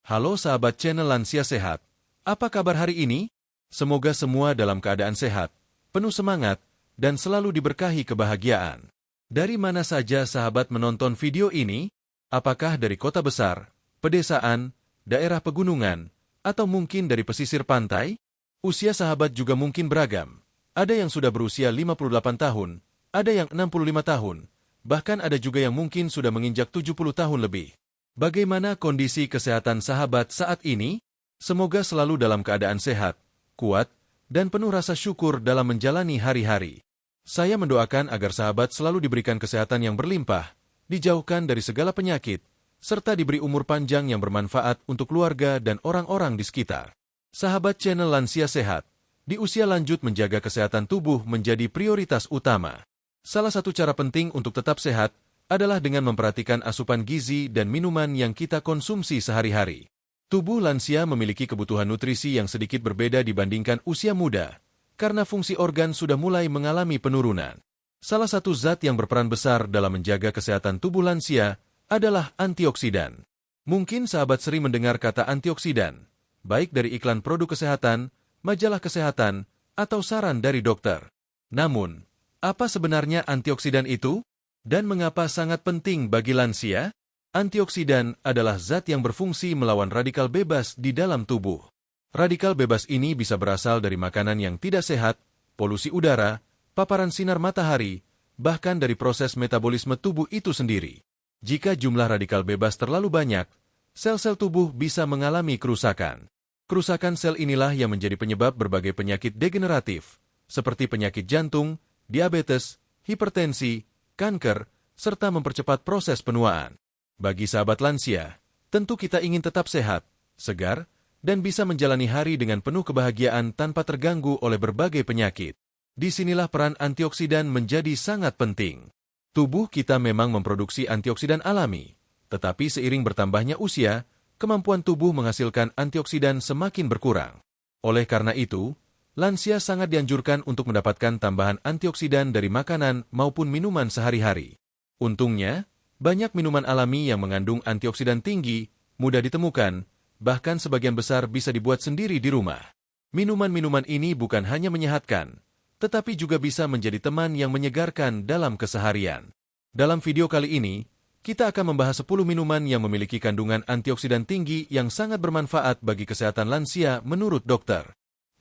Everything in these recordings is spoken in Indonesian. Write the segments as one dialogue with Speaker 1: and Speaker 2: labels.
Speaker 1: Halo sahabat channel Lansia Sehat. Apa kabar hari ini? Semoga semua dalam keadaan sehat, penuh semangat, dan selalu diberkahi kebahagiaan. Dari mana saja sahabat menonton video ini? Apakah dari kota besar, pedesaan, daerah pegunungan, atau mungkin dari pesisir pantai? Usia sahabat juga mungkin beragam. Ada yang sudah berusia 58 tahun, ada yang 65 tahun, bahkan ada juga yang mungkin sudah menginjak 70 tahun lebih. Bagaimana kondisi kesehatan sahabat saat ini? Semoga selalu dalam keadaan sehat, kuat, dan penuh rasa syukur dalam menjalani hari-hari. Saya mendoakan agar sahabat selalu diberikan kesehatan yang berlimpah, dijauhkan dari segala penyakit, serta diberi umur panjang yang bermanfaat untuk keluarga dan orang-orang di sekitar. Sahabat channel Lansia Sehat, di usia lanjut menjaga kesehatan tubuh menjadi prioritas utama. Salah satu cara penting untuk tetap sehat adalah dengan memperhatikan asupan gizi dan minuman yang kita konsumsi sehari-hari. Tubuh lansia memiliki kebutuhan nutrisi yang sedikit berbeda dibandingkan usia muda, karena fungsi organ sudah mulai mengalami penurunan. Salah satu zat yang berperan besar dalam menjaga kesehatan tubuh lansia adalah antioksidan. Mungkin sahabat sering mendengar kata antioksidan, baik dari iklan produk kesehatan, majalah kesehatan, atau saran dari dokter. Namun, apa sebenarnya antioksidan itu? Dan mengapa sangat penting bagi lansia? Antioksidan adalah zat yang berfungsi melawan radikal bebas di dalam tubuh. Radikal bebas ini bisa berasal dari makanan yang tidak sehat, polusi udara, paparan sinar matahari, bahkan dari proses metabolisme tubuh itu sendiri. Jika jumlah radikal bebas terlalu banyak, sel-sel tubuh bisa mengalami kerusakan. Kerusakan sel inilah yang menjadi penyebab berbagai penyakit degeneratif, seperti penyakit jantung, diabetes, hipertensi, kanker, serta mempercepat proses penuaan. Bagi sahabat lansia, tentu kita ingin tetap sehat, segar, dan bisa menjalani hari dengan penuh kebahagiaan tanpa terganggu oleh berbagai penyakit. Disinilah peran antioksidan menjadi sangat penting. Tubuh kita memang memproduksi antioksidan alami, tetapi seiring bertambahnya usia, kemampuan tubuh menghasilkan antioksidan semakin berkurang. Oleh karena itu, lansia sangat dianjurkan untuk mendapatkan tambahan antioksidan dari makanan maupun minuman sehari-hari. Untungnya, banyak minuman alami yang mengandung antioksidan tinggi, mudah ditemukan, bahkan sebagian besar bisa dibuat sendiri di rumah. Minuman-minuman ini bukan hanya menyehatkan, tetapi juga bisa menjadi teman yang menyegarkan dalam keseharian. Dalam video kali ini, kita akan membahas 10 minuman yang memiliki kandungan antioksidan tinggi yang sangat bermanfaat bagi kesehatan lansia menurut dokter.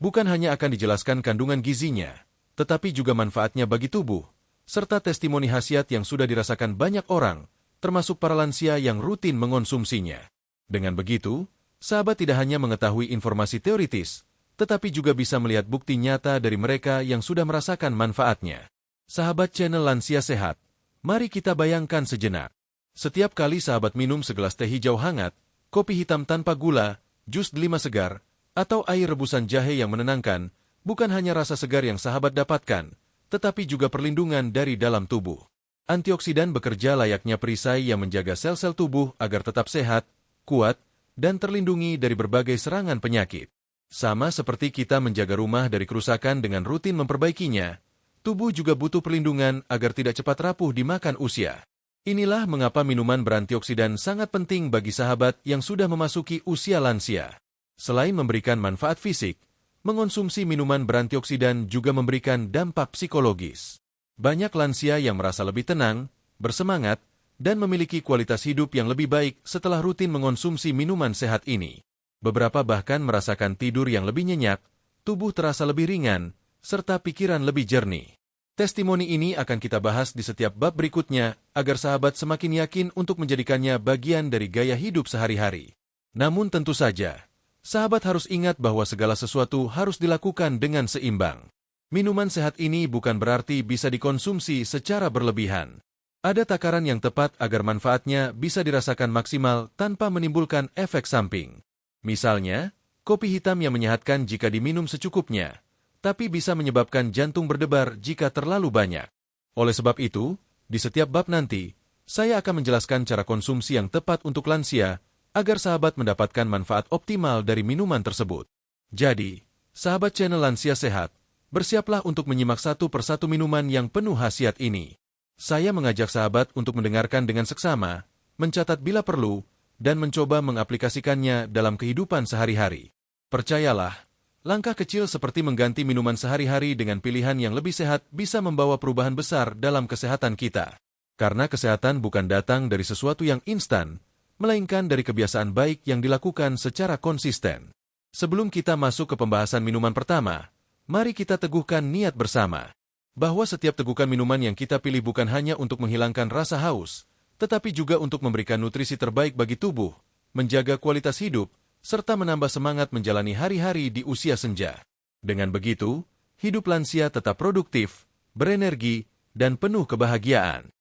Speaker 1: Bukan hanya akan dijelaskan kandungan gizinya, tetapi juga manfaatnya bagi tubuh, serta testimoni khasiat yang sudah dirasakan banyak orang, termasuk para lansia yang rutin mengonsumsinya. Dengan begitu, sahabat tidak hanya mengetahui informasi teoritis, tetapi juga bisa melihat bukti nyata dari mereka yang sudah merasakan manfaatnya. Sahabat channel Lansia Sehat, mari kita bayangkan sejenak. Setiap kali sahabat minum segelas teh hijau hangat, kopi hitam tanpa gula, jus delima segar, atau air rebusan jahe yang menenangkan, bukan hanya rasa segar yang sahabat dapatkan, tetapi juga perlindungan dari dalam tubuh. Antioksidan bekerja layaknya perisai yang menjaga sel-sel tubuh agar tetap sehat, kuat, dan terlindungi dari berbagai serangan penyakit. Sama seperti kita menjaga rumah dari kerusakan dengan rutin memperbaikinya, tubuh juga butuh perlindungan agar tidak cepat rapuh dimakan usia. Inilah mengapa minuman berantioksidan sangat penting bagi sahabat yang sudah memasuki usia lansia. Selain memberikan manfaat fisik, mengonsumsi minuman berantioksidan juga memberikan dampak psikologis. Banyak lansia yang merasa lebih tenang, bersemangat, dan memiliki kualitas hidup yang lebih baik setelah rutin mengonsumsi minuman sehat ini. Beberapa bahkan merasakan tidur yang lebih nyenyak, tubuh terasa lebih ringan, serta pikiran lebih jernih. Testimoni ini akan kita bahas di setiap bab berikutnya agar sahabat semakin yakin untuk menjadikannya bagian dari gaya hidup sehari-hari. Namun tentu saja, sahabat harus ingat bahwa segala sesuatu harus dilakukan dengan seimbang. Minuman sehat ini bukan berarti bisa dikonsumsi secara berlebihan. Ada takaran yang tepat agar manfaatnya bisa dirasakan maksimal tanpa menimbulkan efek samping. Misalnya, kopi hitam yang menyehatkan jika diminum secukupnya, tapi bisa menyebabkan jantung berdebar jika terlalu banyak. Oleh sebab itu, di setiap bab nanti, saya akan menjelaskan cara konsumsi yang tepat untuk lansia, agar sahabat mendapatkan manfaat optimal dari minuman tersebut. Jadi, sahabat channel Lansia Sehat, bersiaplah untuk menyimak satu persatu minuman yang penuh khasiat ini. Saya mengajak sahabat untuk mendengarkan dengan seksama, mencatat bila perlu, dan mencoba mengaplikasikannya dalam kehidupan sehari-hari. Percayalah, langkah kecil seperti mengganti minuman sehari-hari dengan pilihan yang lebih sehat bisa membawa perubahan besar dalam kesehatan kita. Karena kesehatan bukan datang dari sesuatu yang instan, melainkan dari kebiasaan baik yang dilakukan secara konsisten. Sebelum kita masuk ke pembahasan minuman pertama, mari kita teguhkan niat bersama. Bahwa setiap tegukan minuman yang kita pilih bukan hanya untuk menghilangkan rasa haus, tetapi juga untuk memberikan nutrisi terbaik bagi tubuh, menjaga kualitas hidup, serta menambah semangat menjalani hari-hari di usia senja. Dengan begitu, hidup lansia tetap produktif, berenergi, dan penuh kebahagiaan.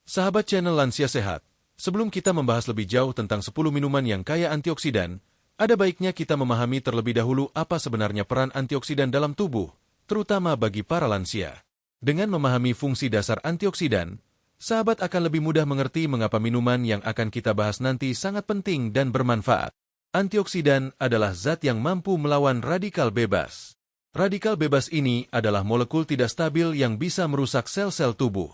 Speaker 1: Sahabat channel Lansia Sehat, sebelum kita membahas lebih jauh tentang 10 minuman yang kaya antioksidan, ada baiknya kita memahami terlebih dahulu apa sebenarnya peran antioksidan dalam tubuh, terutama bagi para lansia. Dengan memahami fungsi dasar antioksidan, sahabat akan lebih mudah mengerti mengapa minuman yang akan kita bahas nanti sangat penting dan bermanfaat. Antioksidan adalah zat yang mampu melawan radikal bebas. Radikal bebas ini adalah molekul tidak stabil yang bisa merusak sel-sel tubuh.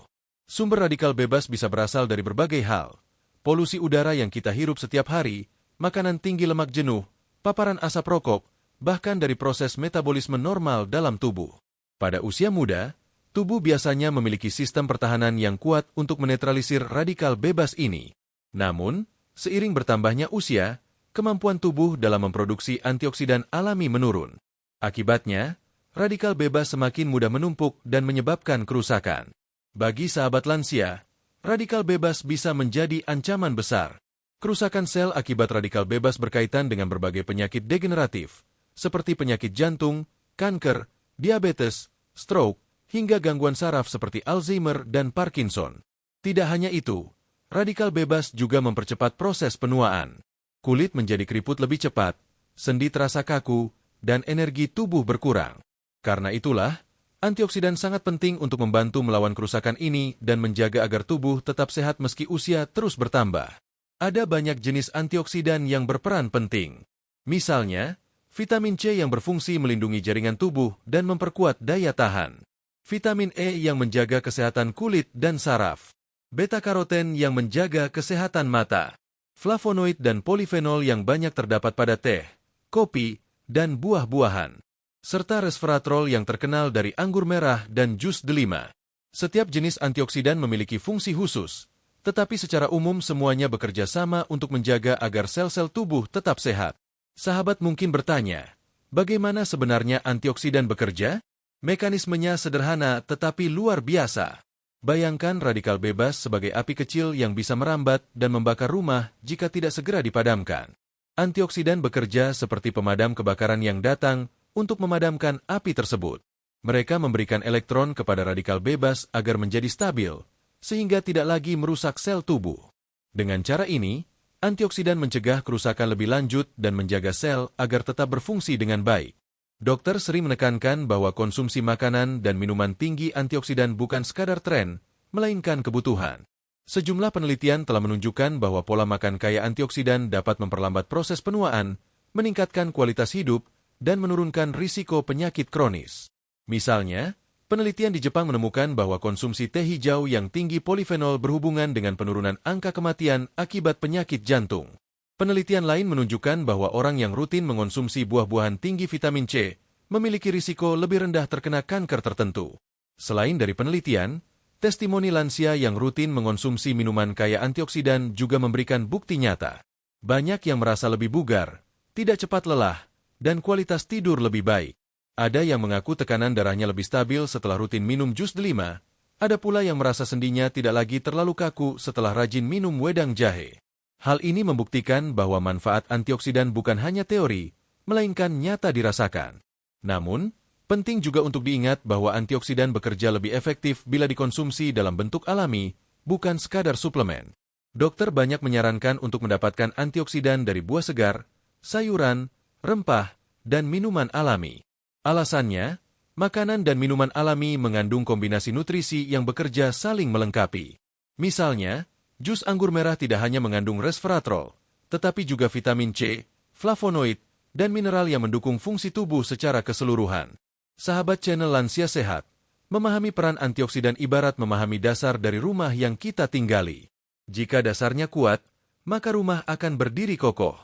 Speaker 1: Sumber radikal bebas bisa berasal dari berbagai hal. Polusi udara yang kita hirup setiap hari, makanan tinggi lemak jenuh, paparan asap rokok, bahkan dari proses metabolisme normal dalam tubuh. Pada usia muda, tubuh biasanya memiliki sistem pertahanan yang kuat untuk menetralisir radikal bebas ini. Namun, seiring bertambahnya usia, kemampuan tubuh dalam memproduksi antioksidan alami menurun. Akibatnya, radikal bebas semakin mudah menumpuk dan menyebabkan kerusakan. Bagi sahabat lansia, radikal bebas bisa menjadi ancaman besar. Kerusakan sel akibat radikal bebas berkaitan dengan berbagai penyakit degeneratif, seperti penyakit jantung, kanker, diabetes, stroke, hingga gangguan saraf seperti Alzheimer dan Parkinson. Tidak hanya itu, radikal bebas juga mempercepat proses penuaan. Kulit menjadi keriput lebih cepat, sendi terasa kaku, dan energi tubuh berkurang. Karena itulah, antioksidan sangat penting untuk membantu melawan kerusakan ini dan menjaga agar tubuh tetap sehat meski usia terus bertambah. Ada banyak jenis antioksidan yang berperan penting. Misalnya, vitamin C yang berfungsi melindungi jaringan tubuh dan memperkuat daya tahan. Vitamin E yang menjaga kesehatan kulit dan saraf. Beta-karoten yang menjaga kesehatan mata. Flavonoid dan polifenol yang banyak terdapat pada teh, kopi, dan buah-buahan. Serta resveratrol yang terkenal dari anggur merah dan jus delima. Setiap jenis antioksidan memiliki fungsi khusus, tetapi secara umum semuanya bekerja sama untuk menjaga agar sel-sel tubuh tetap sehat. Sahabat mungkin bertanya, bagaimana sebenarnya antioksidan bekerja? Mekanismenya sederhana tetapi luar biasa. Bayangkan radikal bebas sebagai api kecil yang bisa merambat dan membakar rumah jika tidak segera dipadamkan. Antioksidan bekerja seperti pemadam kebakaran yang datang untuk memadamkan api tersebut. Mereka memberikan elektron kepada radikal bebas agar menjadi stabil, sehingga tidak lagi merusak sel tubuh. Dengan cara ini, antioksidan mencegah kerusakan lebih lanjut dan menjaga sel agar tetap berfungsi dengan baik. Dokter sering menekankan bahwa konsumsi makanan dan minuman tinggi antioksidan bukan sekadar tren, melainkan kebutuhan. Sejumlah penelitian telah menunjukkan bahwa pola makan kaya antioksidan dapat memperlambat proses penuaan, meningkatkan kualitas hidup, dan menurunkan risiko penyakit kronis. Misalnya, penelitian di Jepang menemukan bahwa konsumsi teh hijau yang tinggi polifenol berhubungan dengan penurunan angka kematian akibat penyakit jantung. Penelitian lain menunjukkan bahwa orang yang rutin mengonsumsi buah-buahan tinggi vitamin C memiliki risiko lebih rendah terkena kanker tertentu. Selain dari penelitian, testimoni lansia yang rutin mengonsumsi minuman kaya antioksidan juga memberikan bukti nyata. Banyak yang merasa lebih bugar, tidak cepat lelah, dan kualitas tidur lebih baik. Ada yang mengaku tekanan darahnya lebih stabil setelah rutin minum jus delima, ada pula yang merasa sendinya tidak lagi terlalu kaku setelah rajin minum wedang jahe. Hal ini membuktikan bahwa manfaat antioksidan bukan hanya teori, melainkan nyata dirasakan. Namun, penting juga untuk diingat bahwa antioksidan bekerja lebih efektif bila dikonsumsi dalam bentuk alami, bukan sekadar suplemen. Dokter banyak menyarankan untuk mendapatkan antioksidan dari buah segar, sayuran, rempah, dan minuman alami. Alasannya, makanan dan minuman alami mengandung kombinasi nutrisi yang bekerja saling melengkapi. Misalnya, jus anggur merah tidak hanya mengandung resveratrol, tetapi juga vitamin C, flavonoid, dan mineral yang mendukung fungsi tubuh secara keseluruhan. Sahabat channel Lansia Sehat, memahami peran antioksidan ibarat memahami dasar dari rumah yang kita tinggali. Jika dasarnya kuat, maka rumah akan berdiri kokoh.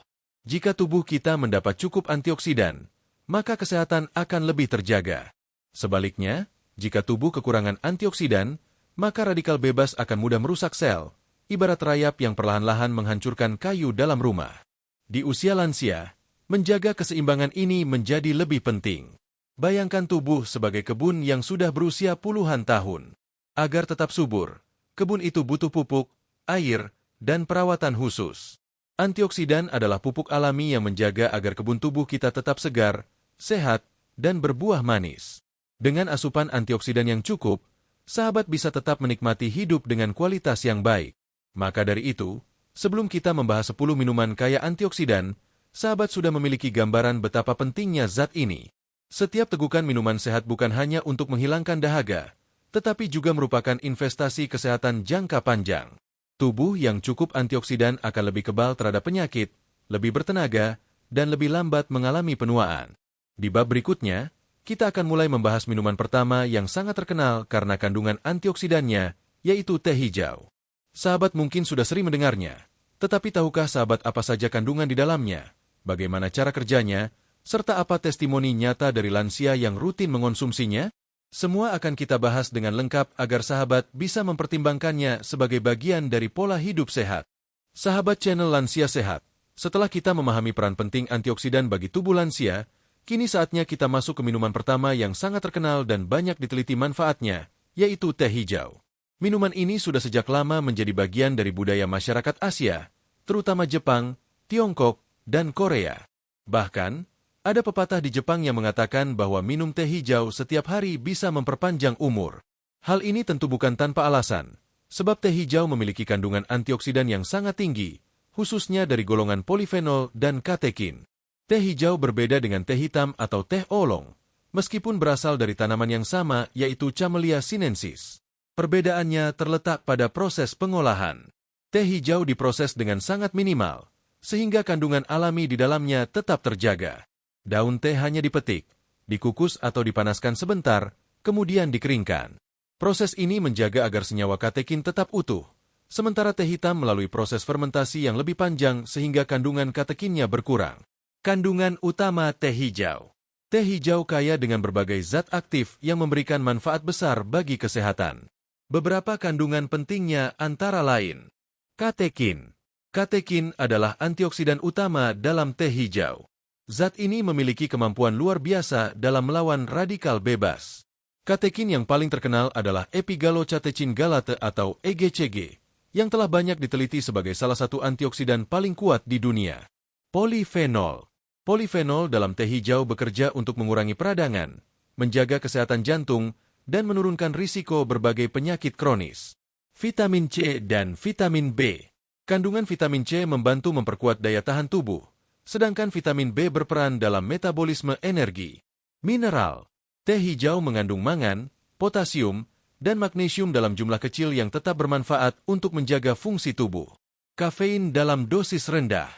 Speaker 1: Jika tubuh kita mendapat cukup antioksidan, maka kesehatan akan lebih terjaga. Sebaliknya, jika tubuh kekurangan antioksidan, maka radikal bebas akan mudah merusak sel, ibarat rayap yang perlahan-lahan menghancurkan kayu dalam rumah. Di usia lansia, menjaga keseimbangan ini menjadi lebih penting. Bayangkan tubuh sebagai kebun yang sudah berusia puluhan tahun. Agar tetap subur, kebun itu butuh pupuk, air, dan perawatan khusus. Antioksidan adalah pupuk alami yang menjaga agar kebun tubuh kita tetap segar, sehat, dan berbuah manis. Dengan asupan antioksidan yang cukup, sahabat bisa tetap menikmati hidup dengan kualitas yang baik. Maka dari itu, sebelum kita membahas 10 minuman kaya antioksidan, sahabat sudah memiliki gambaran betapa pentingnya zat ini. Setiap tegukan minuman sehat bukan hanya untuk menghilangkan dahaga, tetapi juga merupakan investasi kesehatan jangka panjang. Tubuh yang cukup antioksidan akan lebih kebal terhadap penyakit, lebih bertenaga, dan lebih lambat mengalami penuaan. Di bab berikutnya, kita akan mulai membahas minuman pertama yang sangat terkenal karena kandungan antioksidannya, yaitu teh hijau. Sahabat mungkin sudah sering mendengarnya, tetapi tahukah sahabat apa saja kandungan di dalamnya, bagaimana cara kerjanya, serta apa testimoni nyata dari lansia yang rutin mengonsumsinya? Semua akan kita bahas dengan lengkap agar sahabat bisa mempertimbangkannya sebagai bagian dari pola hidup sehat. Sahabat channel Lansia Sehat, setelah kita memahami peran penting antioksidan bagi tubuh lansia, kini saatnya kita masuk ke minuman pertama yang sangat terkenal dan banyak diteliti manfaatnya, yaitu teh hijau. Minuman ini sudah sejak lama menjadi bagian dari budaya masyarakat Asia, terutama Jepang, Tiongkok, dan Korea. Bahkan, ada pepatah di Jepang yang mengatakan bahwa minum teh hijau setiap hari bisa memperpanjang umur. Hal ini tentu bukan tanpa alasan, sebab teh hijau memiliki kandungan antioksidan yang sangat tinggi, khususnya dari golongan polifenol dan katekin. Teh hijau berbeda dengan teh hitam atau teh oolong, meskipun berasal dari tanaman yang sama yaitu Camellia sinensis. Perbedaannya terletak pada proses pengolahan. Teh hijau diproses dengan sangat minimal, sehingga kandungan alami di dalamnya tetap terjaga. Daun teh hanya dipetik, dikukus atau dipanaskan sebentar, kemudian dikeringkan. Proses ini menjaga agar senyawa katekin tetap utuh, sementara teh hitam melalui proses fermentasi yang lebih panjang sehingga kandungan katekinnya berkurang. Kandungan utama teh hijau. Teh hijau kaya dengan berbagai zat aktif yang memberikan manfaat besar bagi kesehatan. Beberapa kandungan pentingnya antara lain. Katekin. Katekin adalah antioksidan utama dalam teh hijau. Zat ini memiliki kemampuan luar biasa dalam melawan radikal bebas. Katekin yang paling terkenal adalah epigallocatechin galate atau EGCG, yang telah banyak diteliti sebagai salah satu antioksidan paling kuat di dunia. Polifenol. Polifenol dalam teh hijau bekerja untuk mengurangi peradangan, menjaga kesehatan jantung, dan menurunkan risiko berbagai penyakit kronis. Vitamin C dan vitamin B. Kandungan vitamin C membantu memperkuat daya tahan tubuh, sedangkan vitamin B berperan dalam metabolisme energi. Mineral. Teh hijau mengandung mangan, potasium, dan magnesium dalam jumlah kecil yang tetap bermanfaat untuk menjaga fungsi tubuh. Kafein dalam dosis rendah.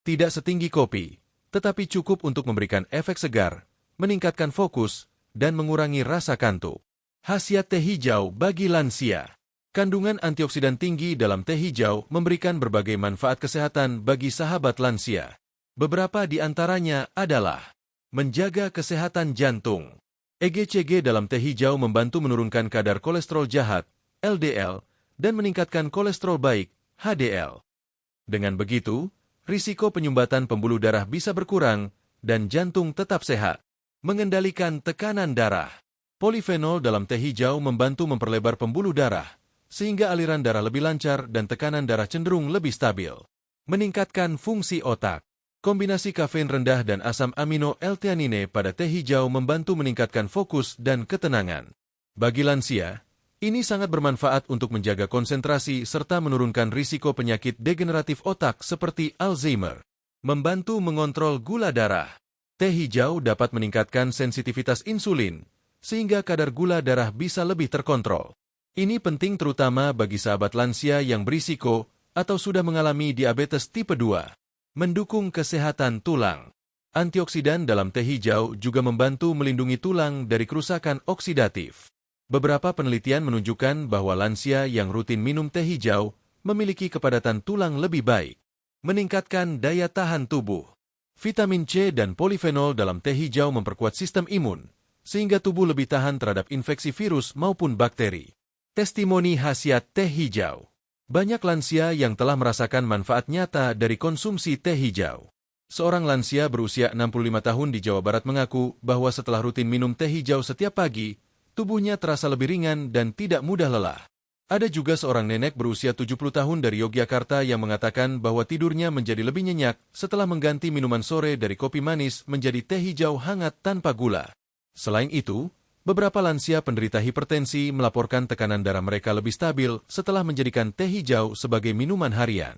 Speaker 1: Tidak setinggi kopi, tetapi cukup untuk memberikan efek segar, meningkatkan fokus, dan mengurangi rasa kantuk. Khasiat teh hijau bagi lansia. Kandungan antioksidan tinggi dalam teh hijau memberikan berbagai manfaat kesehatan bagi sahabat lansia. Beberapa di antaranya adalah menjaga kesehatan jantung. EGCG dalam teh hijau membantu menurunkan kadar kolesterol jahat, LDL, dan meningkatkan kolesterol baik, HDL. Dengan begitu, risiko penyumbatan pembuluh darah bisa berkurang dan jantung tetap sehat. Mengendalikan tekanan darah. Polifenol dalam teh hijau membantu memperlebar pembuluh darah, sehingga aliran darah lebih lancar dan tekanan darah cenderung lebih stabil. Meningkatkan fungsi otak. Kombinasi kafein rendah dan asam amino L-theanine pada teh hijau membantu meningkatkan fokus dan ketenangan. Bagi lansia, ini sangat bermanfaat untuk menjaga konsentrasi serta menurunkan risiko penyakit degeneratif otak seperti Alzheimer. Membantu mengontrol gula darah. Teh hijau dapat meningkatkan sensitivitas insulin, sehingga kadar gula darah bisa lebih terkontrol. Ini penting terutama bagi sahabat lansia yang berisiko atau sudah mengalami diabetes tipe 2. Mendukung kesehatan tulang. Antioksidan dalam teh hijau juga membantu melindungi tulang dari kerusakan oksidatif. Beberapa penelitian menunjukkan bahwa lansia yang rutin minum teh hijau memiliki kepadatan tulang lebih baik. meningkatkan daya tahan tubuh. Vitamin C dan polifenol dalam teh hijau memperkuat sistem imun, sehingga tubuh lebih tahan terhadap infeksi virus maupun bakteri. Testimoni khasiat teh hijau. Banyak lansia yang telah merasakan manfaat nyata dari konsumsi teh hijau. Seorang lansia berusia 65 tahun di Jawa Barat mengaku bahwa setelah rutin minum teh hijau setiap pagi, tubuhnya terasa lebih ringan dan tidak mudah lelah. Ada juga seorang nenek berusia 70 tahun dari Yogyakarta yang mengatakan bahwa tidurnya menjadi lebih nyenyak setelah mengganti minuman sore dari kopi manis menjadi teh hijau hangat tanpa gula. Selain itu, beberapa lansia penderita hipertensi melaporkan tekanan darah mereka lebih stabil setelah menjadikan teh hijau sebagai minuman harian.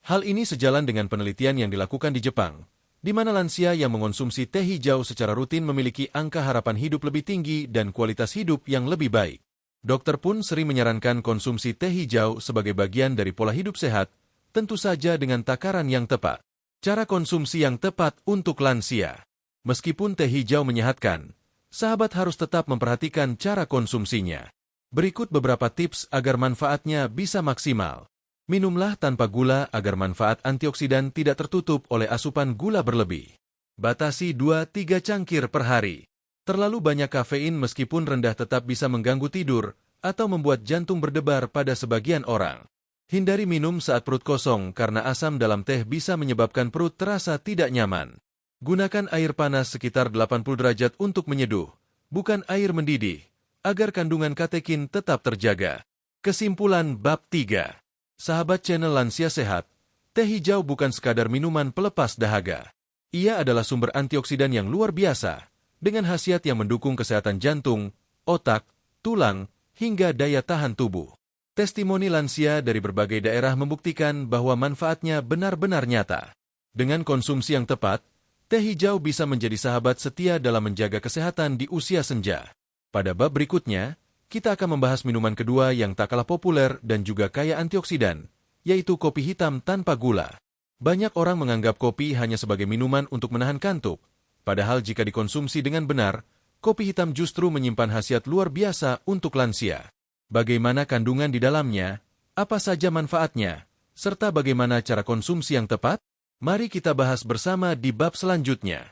Speaker 1: Hal ini sejalan dengan penelitian yang dilakukan di Jepang, di mana lansia yang mengonsumsi teh hijau secara rutin memiliki angka harapan hidup lebih tinggi dan kualitas hidup yang lebih baik. Dokter pun sering menyarankan konsumsi teh hijau sebagai bagian dari pola hidup sehat, tentu saja dengan takaran yang tepat. Cara konsumsi yang tepat untuk lansia. Meskipun teh hijau menyehatkan, sahabat harus tetap memperhatikan cara konsumsinya. Berikut beberapa tips agar manfaatnya bisa maksimal. Minumlah tanpa gula agar manfaat antioksidan tidak tertutup oleh asupan gula berlebih. Batasi 2-3 cangkir per hari. Terlalu banyak kafein meskipun rendah tetap bisa mengganggu tidur atau membuat jantung berdebar pada sebagian orang. Hindari minum saat perut kosong karena asam dalam teh bisa menyebabkan perut terasa tidak nyaman. Gunakan air panas sekitar 80 derajat untuk menyeduh, bukan air mendidih, agar kandungan katekin tetap terjaga. Kesimpulan bab 3. Sahabat channel Lansia Sehat, teh hijau bukan sekadar minuman pelepas dahaga. Ia adalah sumber antioksidan yang luar biasa, dengan khasiat yang mendukung kesehatan jantung, otak, tulang, hingga daya tahan tubuh. Testimoni lansia dari berbagai daerah membuktikan bahwa manfaatnya benar-benar nyata. Dengan konsumsi yang tepat, teh hijau bisa menjadi sahabat setia dalam menjaga kesehatan di usia senja. Pada bab berikutnya, kita akan membahas minuman kedua yang tak kalah populer dan juga kaya antioksidan, yaitu kopi hitam tanpa gula. Banyak orang menganggap kopi hanya sebagai minuman untuk menahan kantuk, padahal jika dikonsumsi dengan benar, kopi hitam justru menyimpan khasiat luar biasa untuk lansia. Bagaimana kandungan di dalamnya, apa saja manfaatnya, serta bagaimana cara konsumsi yang tepat? Mari kita bahas bersama di bab selanjutnya.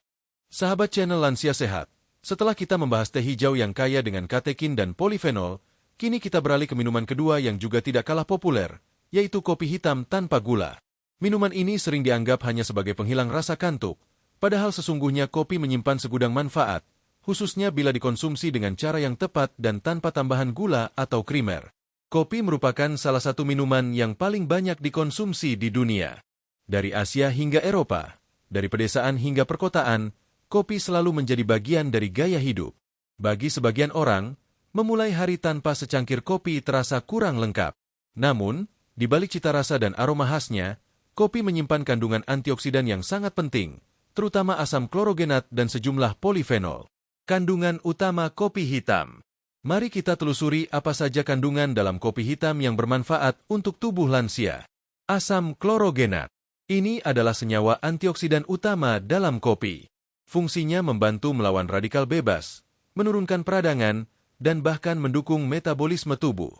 Speaker 1: Sahabat channel Lansia Sehat, setelah kita membahas teh hijau yang kaya dengan katekin dan polifenol, kini kita beralih ke minuman kedua yang juga tidak kalah populer, yaitu kopi hitam tanpa gula. Minuman ini sering dianggap hanya sebagai penghilang rasa kantuk, padahal sesungguhnya kopi menyimpan segudang manfaat, khususnya bila dikonsumsi dengan cara yang tepat dan tanpa tambahan gula atau krimer. Kopi merupakan salah satu minuman yang paling banyak dikonsumsi di dunia. Dari Asia hingga Eropa, dari pedesaan hingga perkotaan, kopi selalu menjadi bagian dari gaya hidup. Bagi sebagian orang, memulai hari tanpa secangkir kopi terasa kurang lengkap. Namun, di balik cita rasa dan aroma khasnya, kopi menyimpan kandungan antioksidan yang sangat penting, terutama asam klorogenat dan sejumlah polifenol. Kandungan utama kopi hitam. Mari kita telusuri apa saja kandungan dalam kopi hitam yang bermanfaat untuk tubuh lansia. Asam klorogenat. Ini adalah senyawa antioksidan utama dalam kopi. Fungsinya membantu melawan radikal bebas, menurunkan peradangan, dan bahkan mendukung metabolisme tubuh.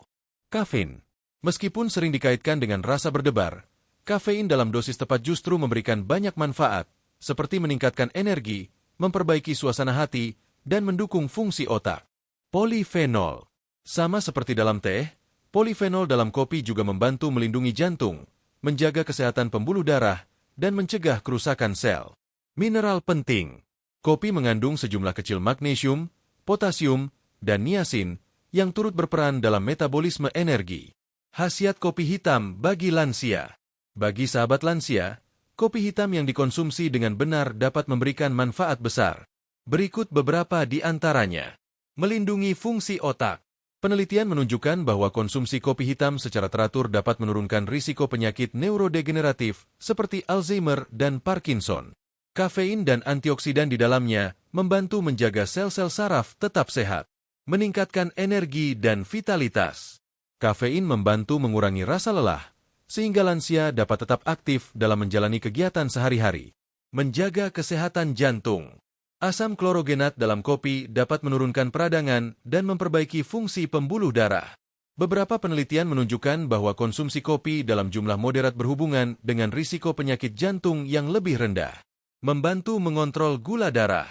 Speaker 1: Kafein. Meskipun sering dikaitkan dengan rasa berdebar, kafein dalam dosis tepat justru memberikan banyak manfaat, seperti meningkatkan energi, memperbaiki suasana hati, dan mendukung fungsi otak. Polifenol. Sama seperti dalam teh, polifenol dalam kopi juga membantu melindungi jantung, menjaga kesehatan pembuluh darah, dan mencegah kerusakan sel. Mineral penting. Kopi mengandung sejumlah kecil magnesium, potasium, dan niasin yang turut berperan dalam metabolisme energi. Khasiat kopi hitam bagi lansia. Bagi sahabat lansia, kopi hitam yang dikonsumsi dengan benar dapat memberikan manfaat besar. Berikut beberapa di antaranya. Melindungi fungsi otak. Penelitian menunjukkan bahwa konsumsi kopi hitam secara teratur dapat menurunkan risiko penyakit neurodegeneratif seperti Alzheimer dan Parkinson. Kafein dan antioksidan di dalamnya membantu menjaga sel-sel saraf tetap sehat, meningkatkan energi dan vitalitas. Kafein membantu mengurangi rasa lelah, sehingga lansia dapat tetap aktif dalam menjalani kegiatan sehari-hari. Menjaga kesehatan jantung. Asam klorogenat dalam kopi dapat menurunkan peradangan dan memperbaiki fungsi pembuluh darah. Beberapa penelitian menunjukkan bahwa konsumsi kopi dalam jumlah moderat berhubungan dengan risiko penyakit jantung yang lebih rendah. Membantu mengontrol gula darah.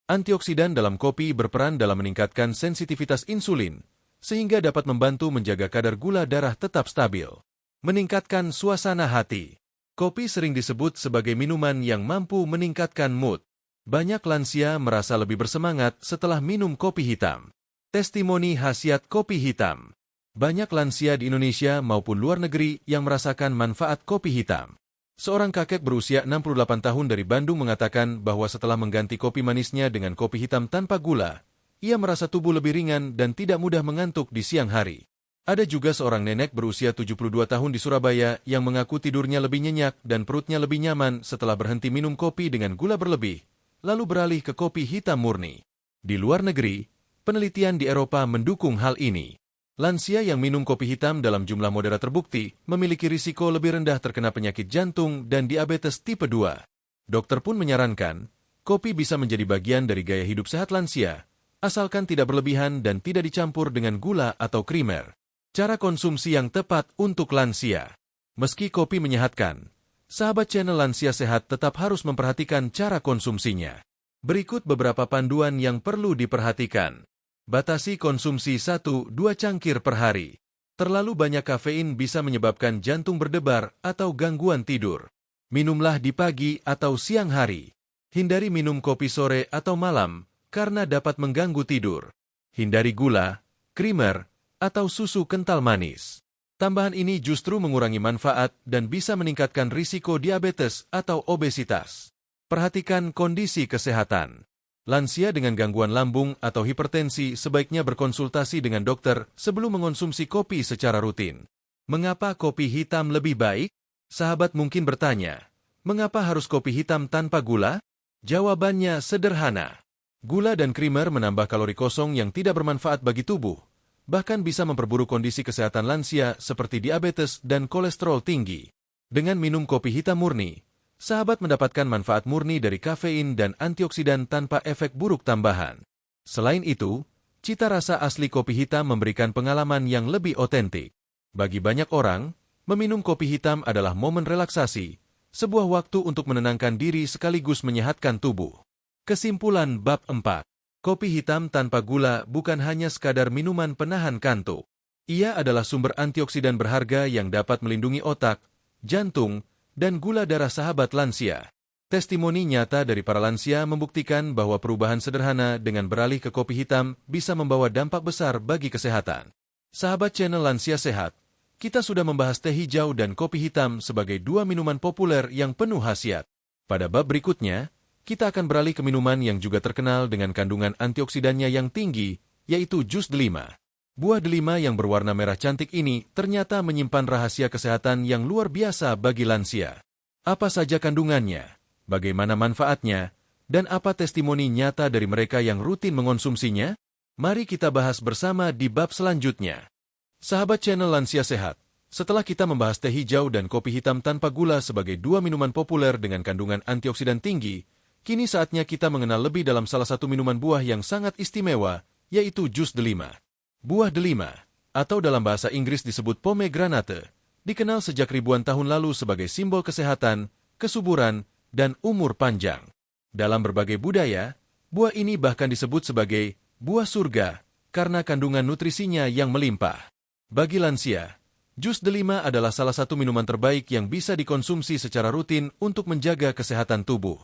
Speaker 1: Antioksidan dalam kopi berperan dalam meningkatkan sensitivitas insulin, sehingga dapat membantu menjaga kadar gula darah tetap stabil. Meningkatkan suasana hati. Kopi sering disebut sebagai minuman yang mampu meningkatkan mood. Banyak lansia merasa lebih bersemangat setelah minum kopi hitam. Testimoni khasiat kopi hitam. Banyak lansia di Indonesia maupun luar negeri yang merasakan manfaat kopi hitam. Seorang kakek berusia 68 tahun dari Bandung mengatakan bahwa setelah mengganti kopi manisnya dengan kopi hitam tanpa gula, ia merasa tubuh lebih ringan dan tidak mudah mengantuk di siang hari. Ada juga seorang nenek berusia 72 tahun di Surabaya yang mengaku tidurnya lebih nyenyak dan perutnya lebih nyaman setelah berhenti minum kopi dengan gula berlebih, lalu beralih ke kopi hitam murni. Di luar negeri, penelitian di Eropa mendukung hal ini. Lansia yang minum kopi hitam dalam jumlah moderat terbukti memiliki risiko lebih rendah terkena penyakit jantung dan diabetes tipe 2. Dokter pun menyarankan, kopi bisa menjadi bagian dari gaya hidup sehat lansia, asalkan tidak berlebihan dan tidak dicampur dengan gula atau krimer. Cara konsumsi yang tepat untuk lansia. Meski kopi menyehatkan, sahabat channel Lansia Sehat tetap harus memperhatikan cara konsumsinya. Berikut beberapa panduan yang perlu diperhatikan. Batasi konsumsi 1-2 cangkir per hari. Terlalu banyak kafein bisa menyebabkan jantung berdebar atau gangguan tidur. Minumlah di pagi atau siang hari. Hindari minum kopi sore atau malam karena dapat mengganggu tidur. Hindari gula, krimer, atau susu kental manis. Tambahan ini justru mengurangi manfaat dan bisa meningkatkan risiko diabetes atau obesitas. Perhatikan kondisi kesehatan. Lansia dengan gangguan lambung atau hipertensi sebaiknya berkonsultasi dengan dokter sebelum mengonsumsi kopi secara rutin. Mengapa kopi hitam lebih baik? Sahabat mungkin bertanya, mengapa harus kopi hitam tanpa gula? Jawabannya sederhana. Gula dan krimer menambah kalori kosong yang tidak bermanfaat bagi tubuh, bahkan bisa memperburuk kondisi kesehatan lansia seperti diabetes dan kolesterol tinggi. Dengan minum kopi hitam murni, sahabat mendapatkan manfaat murni dari kafein dan antioksidan tanpa efek buruk tambahan. Selain itu, cita rasa asli kopi hitam memberikan pengalaman yang lebih otentik. Bagi banyak orang, meminum kopi hitam adalah momen relaksasi, sebuah waktu untuk menenangkan diri sekaligus menyehatkan tubuh. Kesimpulan bab 4. Kopi hitam tanpa gula bukan hanya sekadar minuman penahan kantuk. Ia adalah sumber antioksidan berharga yang dapat melindungi otak, jantung, dan gula darah sahabat lansia. Testimoni nyata dari para lansia membuktikan bahwa perubahan sederhana dengan beralih ke kopi hitam bisa membawa dampak besar bagi kesehatan. Sahabat channel Lansia Sehat, kita sudah membahas teh hijau dan kopi hitam sebagai dua minuman populer yang penuh khasiat. Pada bab berikutnya, kita akan beralih ke minuman yang juga terkenal dengan kandungan antioksidannya yang tinggi, yaitu jus delima. Buah delima yang berwarna merah cantik ini ternyata menyimpan rahasia kesehatan yang luar biasa bagi lansia. Apa saja kandungannya, bagaimana manfaatnya, dan apa testimoni nyata dari mereka yang rutin mengonsumsinya? Mari kita bahas bersama di bab selanjutnya. Sahabat channel Lansia Sehat, setelah kita membahas teh hijau dan kopi hitam tanpa gula sebagai dua minuman populer dengan kandungan antioksidan tinggi, kini saatnya kita mengenal lebih dalam salah satu minuman buah yang sangat istimewa, yaitu jus delima. Buah delima, atau dalam bahasa Inggris disebut pomegranate, dikenal sejak ribuan tahun lalu sebagai simbol kesehatan, kesuburan, dan umur panjang. Dalam berbagai budaya, buah ini bahkan disebut sebagai buah surga karena kandungan nutrisinya yang melimpah. Bagi lansia, jus delima adalah salah satu minuman terbaik yang bisa dikonsumsi secara rutin untuk menjaga kesehatan tubuh.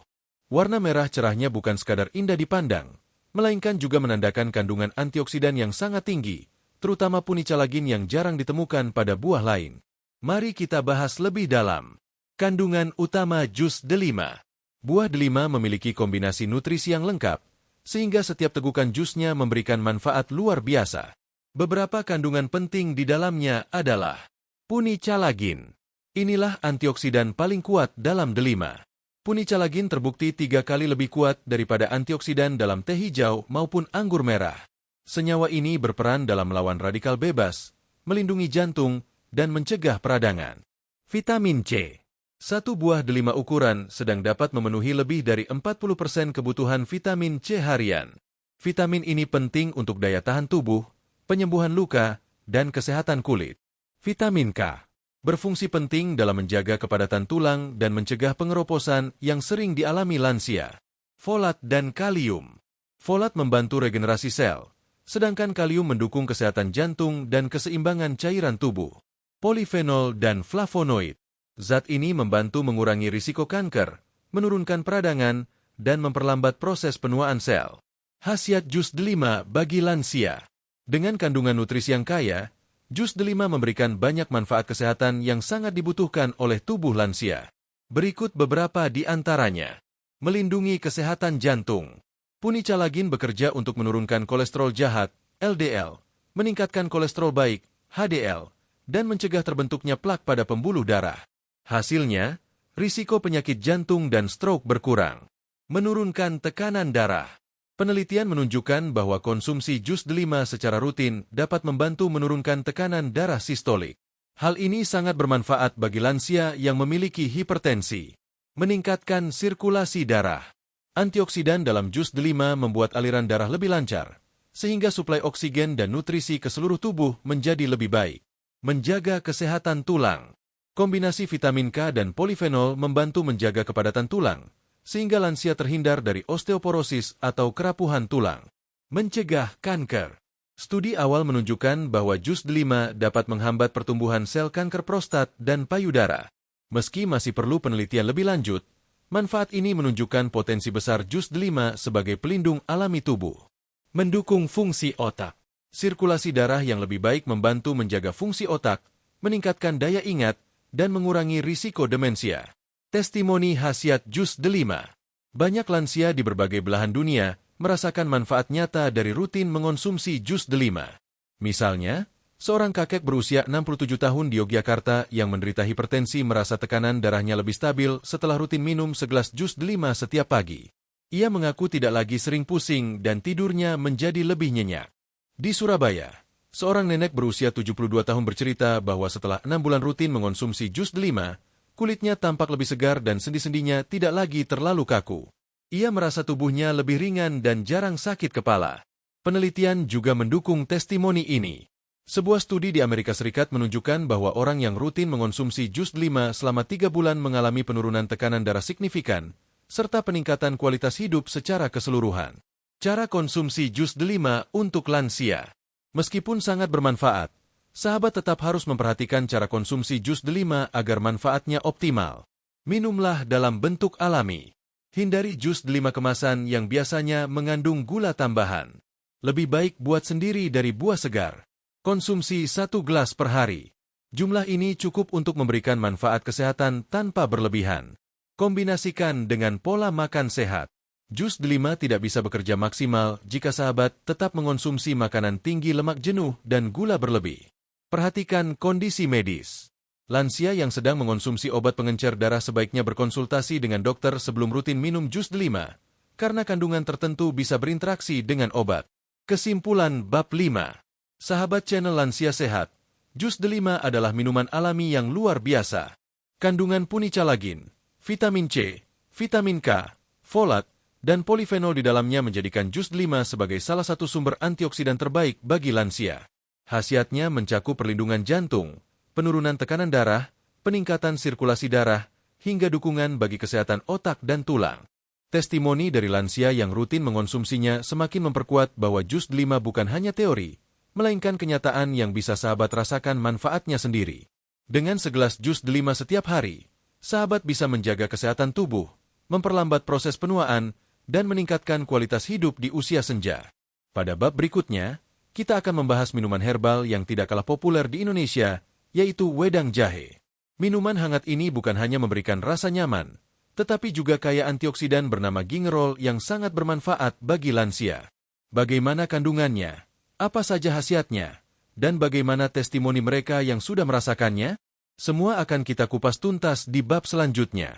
Speaker 1: Warna merah cerahnya bukan sekadar indah dipandang, melainkan juga menandakan kandungan antioksidan yang sangat tinggi, terutama punicalagin yang jarang ditemukan pada buah lain. Mari kita bahas lebih dalam. Kandungan utama jus delima. Buah delima memiliki kombinasi nutrisi yang lengkap, sehingga setiap tegukan jusnya memberikan manfaat luar biasa. Beberapa kandungan penting di dalamnya adalah punicalagin. Inilah antioksidan paling kuat dalam delima. Punicalagin terbukti 3 kali lebih kuat daripada antioksidan dalam teh hijau maupun anggur merah. Senyawa ini berperan dalam melawan radikal bebas, melindungi jantung, dan mencegah peradangan. Vitamin C. Satu buah delima ukuran sedang dapat memenuhi lebih dari 40% kebutuhan vitamin C harian. Vitamin ini penting untuk daya tahan tubuh, penyembuhan luka, dan kesehatan kulit. Vitamin K berfungsi penting dalam menjaga kepadatan tulang dan mencegah pengeroposan yang sering dialami lansia. Folat dan kalium. Folat membantu regenerasi sel, sedangkan kalium mendukung kesehatan jantung dan keseimbangan cairan tubuh. Polifenol dan flavonoid. Zat ini membantu mengurangi risiko kanker, menurunkan peradangan, dan memperlambat proses penuaan sel. Khasiat jus delima bagi lansia. Dengan kandungan nutrisi yang kaya, jus delima memberikan banyak manfaat kesehatan yang sangat dibutuhkan oleh tubuh lansia. Berikut beberapa di antaranya. Melindungi kesehatan jantung. Punicalagin bekerja untuk menurunkan kolesterol jahat, LDL, meningkatkan kolesterol baik, HDL, dan mencegah terbentuknya plak pada pembuluh darah. Hasilnya, risiko penyakit jantung dan stroke berkurang. Menurunkan tekanan darah. Penelitian menunjukkan bahwa konsumsi jus delima secara rutin dapat membantu menurunkan tekanan darah sistolik. Hal ini sangat bermanfaat bagi lansia yang memiliki hipertensi. Meningkatkan sirkulasi darah. Antioksidan dalam jus delima membuat aliran darah lebih lancar, sehingga suplai oksigen dan nutrisi ke seluruh tubuh menjadi lebih baik. Menjaga kesehatan tulang. Kombinasi vitamin K dan polifenol membantu menjaga kepadatan tulang, sehingga lansia terhindar dari osteoporosis atau kerapuhan tulang. Mencegah kanker. Studi awal menunjukkan bahwa jus delima dapat menghambat pertumbuhan sel kanker prostat dan payudara. Meski masih perlu penelitian lebih lanjut, manfaat ini menunjukkan potensi besar jus delima sebagai pelindung alami tubuh. Mendukung fungsi otak. Sirkulasi darah yang lebih baik membantu menjaga fungsi otak, meningkatkan daya ingat, dan mengurangi risiko demensia. Testimoni khasiat jus delima. Banyak lansia di berbagai belahan dunia merasakan manfaat nyata dari rutin mengonsumsi jus delima. Misalnya, seorang kakek berusia 67 tahun di Yogyakarta yang menderita hipertensi merasa tekanan darahnya lebih stabil setelah rutin minum segelas jus delima setiap pagi. Ia mengaku tidak lagi sering pusing dan tidurnya menjadi lebih nyenyak. Di Surabaya, seorang nenek berusia 72 tahun bercerita bahwa setelah 6 bulan rutin mengonsumsi jus delima, kulitnya tampak lebih segar dan sendi-sendinya tidak lagi terlalu kaku. Ia merasa tubuhnya lebih ringan dan jarang sakit kepala. Penelitian juga mendukung testimoni ini. Sebuah studi di Amerika Serikat menunjukkan bahwa orang yang rutin mengonsumsi jus delima selama 3 bulan mengalami penurunan tekanan darah signifikan, serta peningkatan kualitas hidup secara keseluruhan. Cara konsumsi jus delima untuk lansia. Meskipun sangat bermanfaat, sahabat tetap harus memperhatikan cara konsumsi jus delima agar manfaatnya optimal. Minumlah dalam bentuk alami. Hindari jus delima kemasan yang biasanya mengandung gula tambahan. Lebih baik buat sendiri dari buah segar. Konsumsi 1 gelas per hari. Jumlah ini cukup untuk memberikan manfaat kesehatan tanpa berlebihan. Kombinasikan dengan pola makan sehat. Jus delima tidak bisa bekerja maksimal jika sahabat tetap mengonsumsi makanan tinggi lemak jenuh dan gula berlebih. Perhatikan kondisi medis. Lansia yang sedang mengonsumsi obat pengencer darah sebaiknya berkonsultasi dengan dokter sebelum rutin minum jus delima, karena kandungan tertentu bisa berinteraksi dengan obat. Kesimpulan bab 5. Sahabat channel Lansia Sehat, jus delima adalah minuman alami yang luar biasa. Kandungan punicalagin, vitamin C, vitamin K, folat, dan polifenol di dalamnya menjadikan jus delima sebagai salah satu sumber antioksidan terbaik bagi lansia. Khasiatnya mencakup perlindungan jantung, penurunan tekanan darah, peningkatan sirkulasi darah, hingga dukungan bagi kesehatan otak dan tulang. Testimoni dari lansia yang rutin mengonsumsinya semakin memperkuat bahwa jus delima bukan hanya teori, melainkan kenyataan yang bisa sahabat rasakan manfaatnya sendiri. Dengan segelas jus delima setiap hari, sahabat bisa menjaga kesehatan tubuh, memperlambat proses penuaan, dan meningkatkan kualitas hidup di usia senja. Pada bab berikutnya, kita akan membahas minuman herbal yang tidak kalah populer di Indonesia, yaitu wedang jahe. Minuman hangat ini bukan hanya memberikan rasa nyaman, tetapi juga kaya antioksidan bernama gingerol yang sangat bermanfaat bagi lansia. Bagaimana kandungannya? Apa saja khasiatnya? Dan bagaimana testimoni mereka yang sudah merasakannya? Semua akan kita kupas tuntas di bab selanjutnya.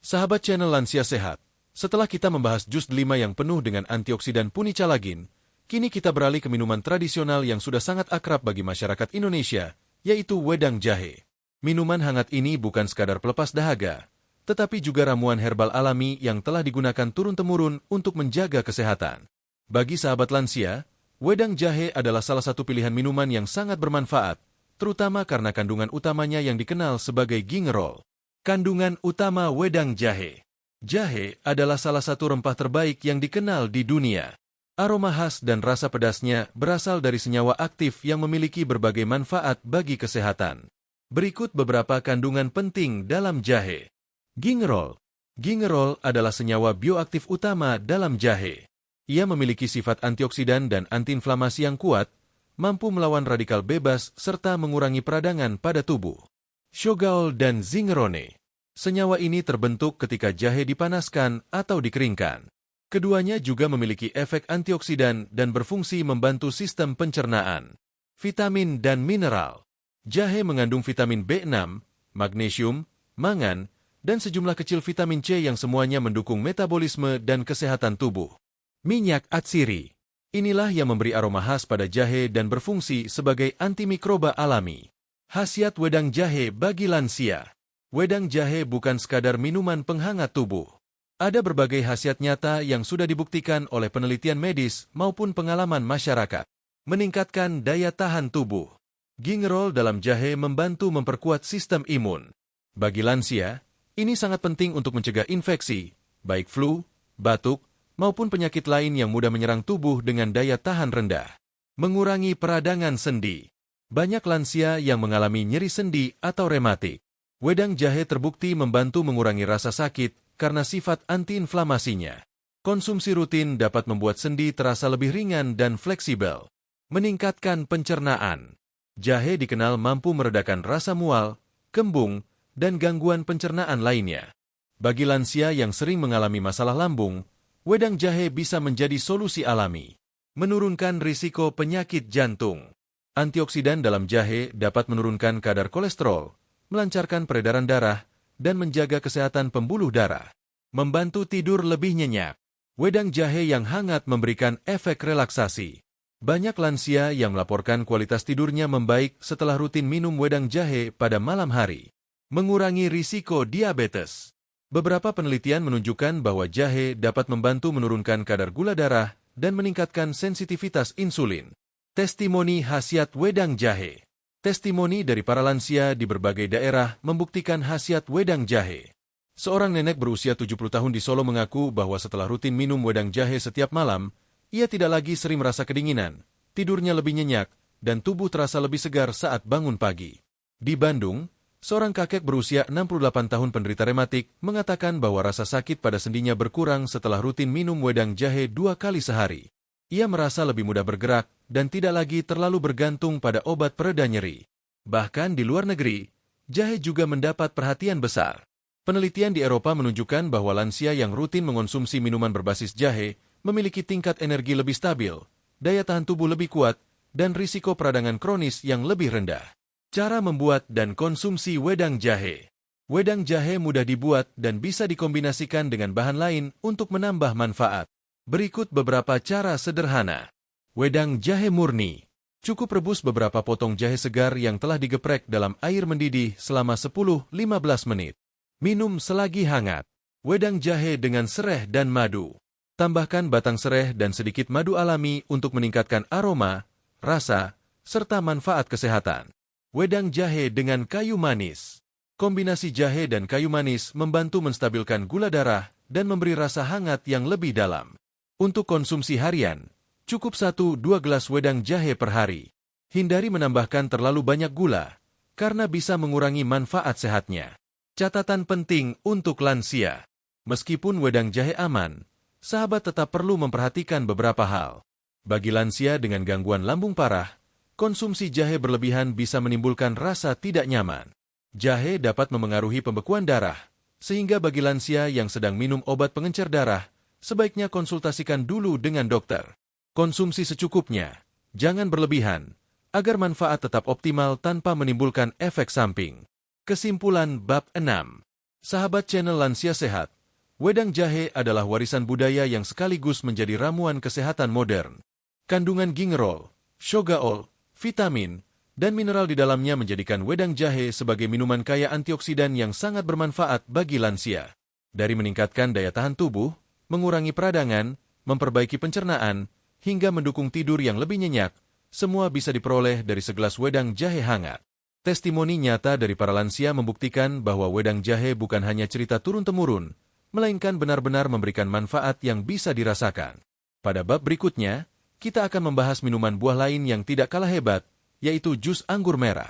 Speaker 1: Sahabat channel Lansia Sehat, setelah kita membahas jus delima yang penuh dengan antioksidan punicalagin, kini kita beralih ke minuman tradisional yang sudah sangat akrab bagi masyarakat Indonesia, yaitu wedang jahe. Minuman hangat ini bukan sekadar pelepas dahaga, tetapi juga ramuan herbal alami yang telah digunakan turun-temurun untuk menjaga kesehatan. Bagi sahabat lansia, Wedang jahe adalah salah satu pilihan minuman yang sangat bermanfaat, terutama karena kandungan utamanya yang dikenal sebagai gingerol. Kandungan utama wedang jahe. Jahe adalah salah satu rempah terbaik yang dikenal di dunia. Aroma khas dan rasa pedasnya berasal dari senyawa aktif yang memiliki berbagai manfaat bagi kesehatan. Berikut beberapa kandungan penting dalam jahe. Gingerol. Gingerol adalah senyawa bioaktif utama dalam jahe. Ia memiliki sifat antioksidan dan antiinflamasi yang kuat, mampu melawan radikal bebas serta mengurangi peradangan pada tubuh. Shogaol dan zingerone. Senyawa ini terbentuk ketika jahe dipanaskan atau dikeringkan. Keduanya juga memiliki efek antioksidan dan berfungsi membantu sistem pencernaan. Vitamin dan mineral. Jahe mengandung vitamin B6, magnesium, mangan, dan sejumlah kecil vitamin C yang semuanya mendukung metabolisme dan kesehatan tubuh. Minyak atsiri. Inilah yang memberi aroma khas pada jahe dan berfungsi sebagai antimikroba alami. Khasiat wedang jahe bagi lansia. Wedang jahe bukan sekadar minuman penghangat tubuh. Ada berbagai khasiat nyata yang sudah dibuktikan oleh penelitian medis maupun pengalaman masyarakat. Meningkatkan daya tahan tubuh. Gingerol dalam jahe membantu memperkuat sistem imun. Bagi lansia, ini sangat penting untuk mencegah infeksi, baik flu, batuk, maupun penyakit lain yang mudah menyerang tubuh dengan daya tahan rendah. Mengurangi peradangan sendi. Banyak lansia yang mengalami nyeri sendi atau rematik. Wedang jahe terbukti membantu mengurangi rasa sakit karena sifat antiinflamasinya. Konsumsi rutin dapat membuat sendi terasa lebih ringan dan fleksibel. Meningkatkan pencernaan. Jahe dikenal mampu meredakan rasa mual, kembung, dan gangguan pencernaan lainnya. Bagi lansia yang sering mengalami masalah lambung, wedang jahe bisa menjadi solusi alami. Menurunkan risiko penyakit jantung. Antioksidan dalam jahe dapat menurunkan kadar kolesterol, melancarkan peredaran darah, dan menjaga kesehatan pembuluh darah. Membantu tidur lebih nyenyak. Wedang jahe yang hangat memberikan efek relaksasi. Banyak lansia yang melaporkan kualitas tidurnya membaik setelah rutin minum wedang jahe pada malam hari. Mengurangi risiko diabetes. Beberapa penelitian menunjukkan bahwa jahe dapat membantu menurunkan kadar gula darah dan meningkatkan sensitivitas insulin. Testimoni khasiat wedang jahe. Testimoni dari para lansia di berbagai daerah membuktikan khasiat wedang jahe. Seorang nenek berusia 70 tahun di Solo mengaku bahwa setelah rutin minum wedang jahe setiap malam, ia tidak lagi sering merasa kedinginan, tidurnya lebih nyenyak, dan tubuh terasa lebih segar saat bangun pagi. Di Bandung, seorang kakek berusia 68 tahun penderita rematik mengatakan bahwa rasa sakit pada sendinya berkurang setelah rutin minum wedang jahe 2 kali sehari. Ia merasa lebih mudah bergerak dan tidak lagi terlalu bergantung pada obat pereda nyeri. Bahkan di luar negeri, jahe juga mendapat perhatian besar. Penelitian di Eropa menunjukkan bahwa lansia yang rutin mengonsumsi minuman berbasis jahe memiliki tingkat energi lebih stabil, daya tahan tubuh lebih kuat, dan risiko peradangan kronis yang lebih rendah. Cara membuat dan konsumsi wedang jahe. Wedang jahe mudah dibuat dan bisa dikombinasikan dengan bahan lain untuk menambah manfaat. Berikut beberapa cara sederhana. Wedang jahe murni. Cukup rebus beberapa potong jahe segar yang telah digeprek dalam air mendidih selama 10-15 menit. Minum selagi hangat. Wedang jahe dengan sereh dan madu. Tambahkan batang sereh dan sedikit madu alami untuk meningkatkan aroma, rasa, serta manfaat kesehatan. Wedang jahe dengan kayu manis. Kombinasi jahe dan kayu manis membantu menstabilkan gula darah dan memberi rasa hangat yang lebih dalam. Untuk konsumsi harian, cukup 1-2 gelas wedang jahe per hari. Hindari menambahkan terlalu banyak gula, karena bisa mengurangi manfaat sehatnya. Catatan penting untuk lansia. Meskipun wedang jahe aman, sahabat tetap perlu memperhatikan beberapa hal. Bagi lansia dengan gangguan lambung parah, konsumsi jahe berlebihan bisa menimbulkan rasa tidak nyaman. Jahe dapat memengaruhi pembekuan darah, sehingga bagi lansia yang sedang minum obat pengencer darah, sebaiknya konsultasikan dulu dengan dokter. Konsumsi secukupnya, jangan berlebihan, agar manfaat tetap optimal tanpa menimbulkan efek samping. Kesimpulan bab 6. Sahabat channel Lansia Sehat, wedang jahe adalah warisan budaya yang sekaligus menjadi ramuan kesehatan modern. Kandungan gingerol, shogaol, vitamin, dan mineral di dalamnya menjadikan wedang jahe sebagai minuman kaya antioksidan yang sangat bermanfaat bagi lansia. Dari meningkatkan daya tahan tubuh, mengurangi peradangan, memperbaiki pencernaan, hingga mendukung tidur yang lebih nyenyak, semua bisa diperoleh dari segelas wedang jahe hangat. Testimoni nyata dari para lansia membuktikan bahwa wedang jahe bukan hanya cerita turun-temurun, melainkan benar-benar memberikan manfaat yang bisa dirasakan. Pada bab berikutnya, kita akan membahas minuman buah lain yang tidak kalah hebat, yaitu jus anggur merah.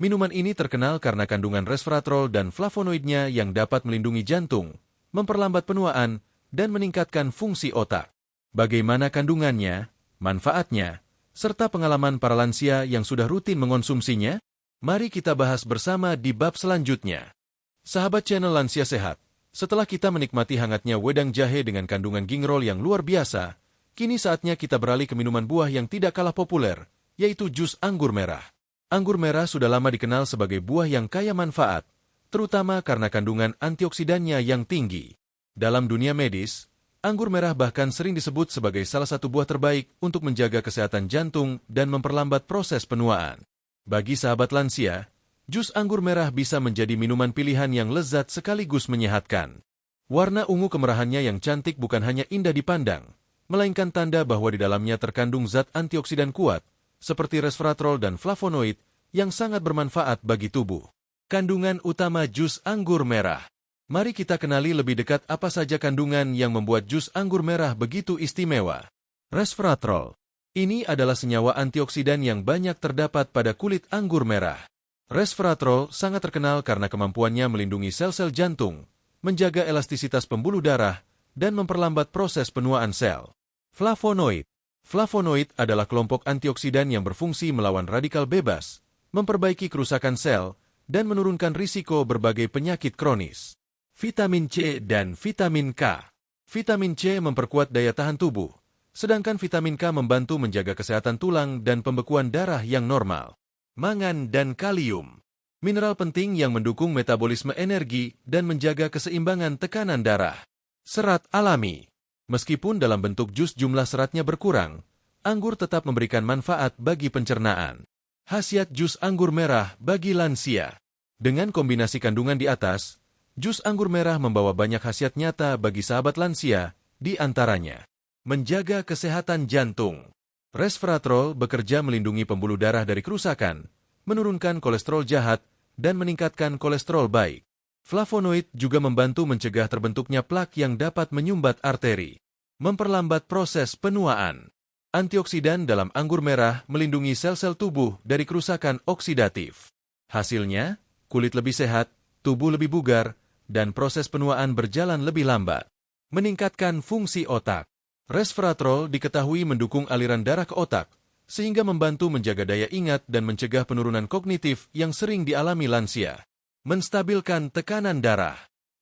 Speaker 1: Minuman ini terkenal karena kandungan resveratrol dan flavonoidnya yang dapat melindungi jantung, memperlambat penuaan, dan meningkatkan fungsi otak. Bagaimana kandungannya, manfaatnya, serta pengalaman para lansia yang sudah rutin mengonsumsinya? Mari kita bahas bersama di bab selanjutnya. Sahabat channel Lansia Sehat, setelah kita menikmati hangatnya wedang jahe dengan kandungan gingerol yang luar biasa, kini saatnya kita beralih ke minuman buah yang tidak kalah populer, yaitu jus anggur merah. Anggur merah sudah lama dikenal sebagai buah yang kaya manfaat, terutama karena kandungan antioksidannya yang tinggi. Dalam dunia medis, anggur merah bahkan sering disebut sebagai salah satu buah terbaik untuk menjaga kesehatan jantung dan memperlambat proses penuaan. Bagi sahabat lansia, jus anggur merah bisa menjadi minuman pilihan yang lezat sekaligus menyehatkan. Warna ungu kemerahannya yang cantik bukan hanya indah dipandang, melainkan tanda bahwa di dalamnya terkandung zat antioksidan kuat, seperti resveratrol dan flavonoid, yang sangat bermanfaat bagi tubuh. Kandungan utama jus anggur merah. Mari kita kenali lebih dekat apa saja kandungan yang membuat jus anggur merah begitu istimewa. Resveratrol. Ini adalah senyawa antioksidan yang banyak terdapat pada kulit anggur merah. Resveratrol sangat terkenal karena kemampuannya melindungi sel-sel jantung, menjaga elastisitas pembuluh darah, dan memperlambat proses penuaan sel. Flavonoid. Flavonoid adalah kelompok antioksidan yang berfungsi melawan radikal bebas, memperbaiki kerusakan sel, dan menurunkan risiko berbagai penyakit kronis. Vitamin C dan vitamin K. Vitamin C memperkuat daya tahan tubuh, sedangkan vitamin K membantu menjaga kesehatan tulang dan pembekuan darah yang normal. Mangan dan kalium. Mineral penting yang mendukung metabolisme energi dan menjaga keseimbangan tekanan darah. Serat alami. Meskipun dalam bentuk jus jumlah seratnya berkurang, anggur tetap memberikan manfaat bagi pencernaan. Khasiat jus anggur merah bagi lansia. Dengan kombinasi kandungan di atas, jus anggur merah membawa banyak khasiat nyata bagi sahabat lansia, di antaranya menjaga kesehatan jantung. Resveratrol bekerja melindungi pembuluh darah dari kerusakan, menurunkan kolesterol jahat, dan meningkatkan kolesterol baik. Flavonoid juga membantu mencegah terbentuknya plak yang dapat menyumbat arteri. Memperlambat proses penuaan. Antioksidan dalam anggur merah melindungi sel-sel tubuh dari kerusakan oksidatif. Hasilnya, kulit lebih sehat, tubuh lebih bugar, dan proses penuaan berjalan lebih lambat. Meningkatkan fungsi otak. Resveratrol diketahui mendukung aliran darah ke otak, sehingga membantu menjaga daya ingat dan mencegah penurunan kognitif yang sering dialami lansia. Menstabilkan tekanan darah.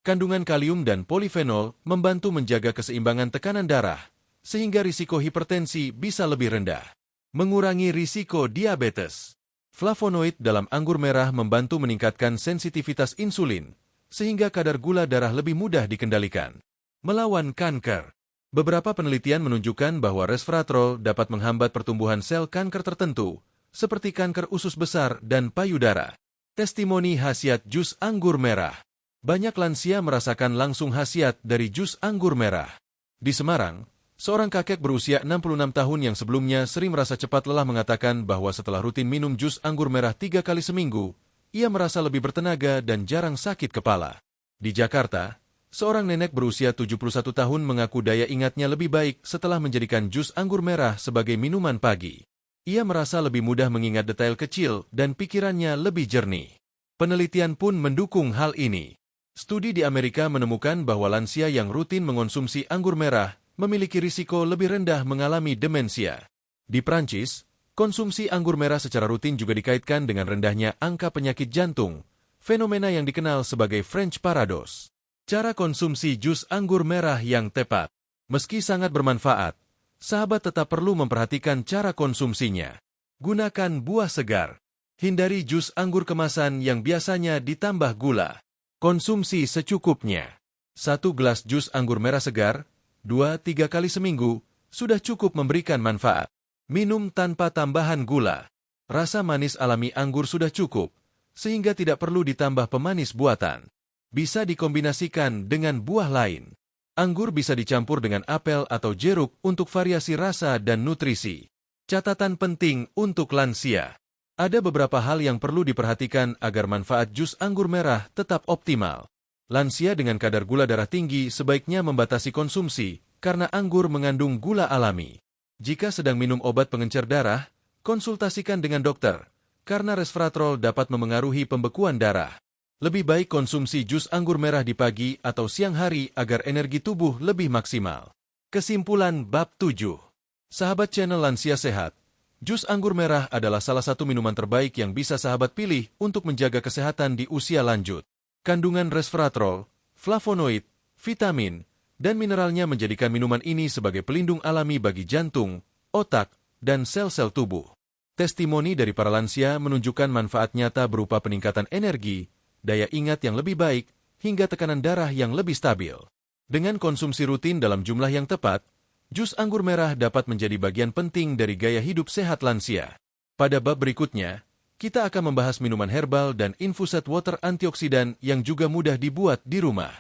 Speaker 1: Kandungan kalium dan polifenol membantu menjaga keseimbangan tekanan darah, sehingga risiko hipertensi bisa lebih rendah. Mengurangi risiko diabetes. Flavonoid dalam anggur merah membantu meningkatkan sensitivitas insulin, sehingga kadar gula darah lebih mudah dikendalikan. Melawan kanker. Beberapa penelitian menunjukkan bahwa resveratrol dapat menghambat pertumbuhan sel kanker tertentu, seperti kanker usus besar dan payudara. Testimoni khasiat jus anggur merah. Banyak lansia merasakan langsung khasiat dari jus anggur merah. Di Semarang, seorang kakek berusia 66 tahun yang sebelumnya sering merasa cepat lelah mengatakan bahwa setelah rutin minum jus anggur merah 3 kali seminggu, ia merasa lebih bertenaga dan jarang sakit kepala. Di Jakarta, seorang nenek berusia 71 tahun mengaku daya ingatnya lebih baik setelah menjadikan jus anggur merah sebagai minuman pagi. Ia merasa lebih mudah mengingat detail kecil dan pikirannya lebih jernih. Penelitian pun mendukung hal ini. Studi di Amerika menemukan bahwa lansia yang rutin mengonsumsi anggur merah memiliki risiko lebih rendah mengalami demensia. Di Prancis, konsumsi anggur merah secara rutin juga dikaitkan dengan rendahnya angka penyakit jantung, fenomena yang dikenal sebagai French paradox. Cara konsumsi jus anggur merah yang tepat. Meski sangat bermanfaat, sahabat tetap perlu memperhatikan cara konsumsinya. Gunakan buah segar. Hindari jus anggur kemasan yang biasanya ditambah gula. Konsumsi secukupnya. 1 gelas jus anggur merah segar, 2-3 kali seminggu, sudah cukup memberikan manfaat. Minum tanpa tambahan gula. Rasa manis alami anggur sudah cukup, sehingga tidak perlu ditambah pemanis buatan. Bisa dikombinasikan dengan buah lain. Anggur bisa dicampur dengan apel atau jeruk untuk variasi rasa dan nutrisi. Catatan penting untuk lansia. Ada beberapa hal yang perlu diperhatikan agar manfaat jus anggur merah tetap optimal. Lansia dengan kadar gula darah tinggi sebaiknya membatasi konsumsi karena anggur mengandung gula alami. Jika sedang minum obat pengencer darah, konsultasikan dengan dokter, karena resveratrol dapat memengaruhi pembekuan darah. Lebih baik konsumsi jus anggur merah di pagi atau siang hari agar energi tubuh lebih maksimal. Kesimpulan bab 7. Sahabat channel Lansia Sehat, jus anggur merah adalah salah satu minuman terbaik yang bisa sahabat pilih untuk menjaga kesehatan di usia lanjut. Kandungan resveratrol, flavonoid, vitamin, dan mineralnya menjadikan minuman ini sebagai pelindung alami bagi jantung, otak, dan sel-sel tubuh. Testimoni dari para lansia menunjukkan manfaat nyata berupa peningkatan energi, daya ingat yang lebih baik, hingga tekanan darah yang lebih stabil. Dengan konsumsi rutin dalam jumlah yang tepat, jus anggur merah dapat menjadi bagian penting dari gaya hidup sehat lansia. Pada bab berikutnya, kita akan membahas minuman herbal dan infused water antioksidan yang juga mudah dibuat di rumah.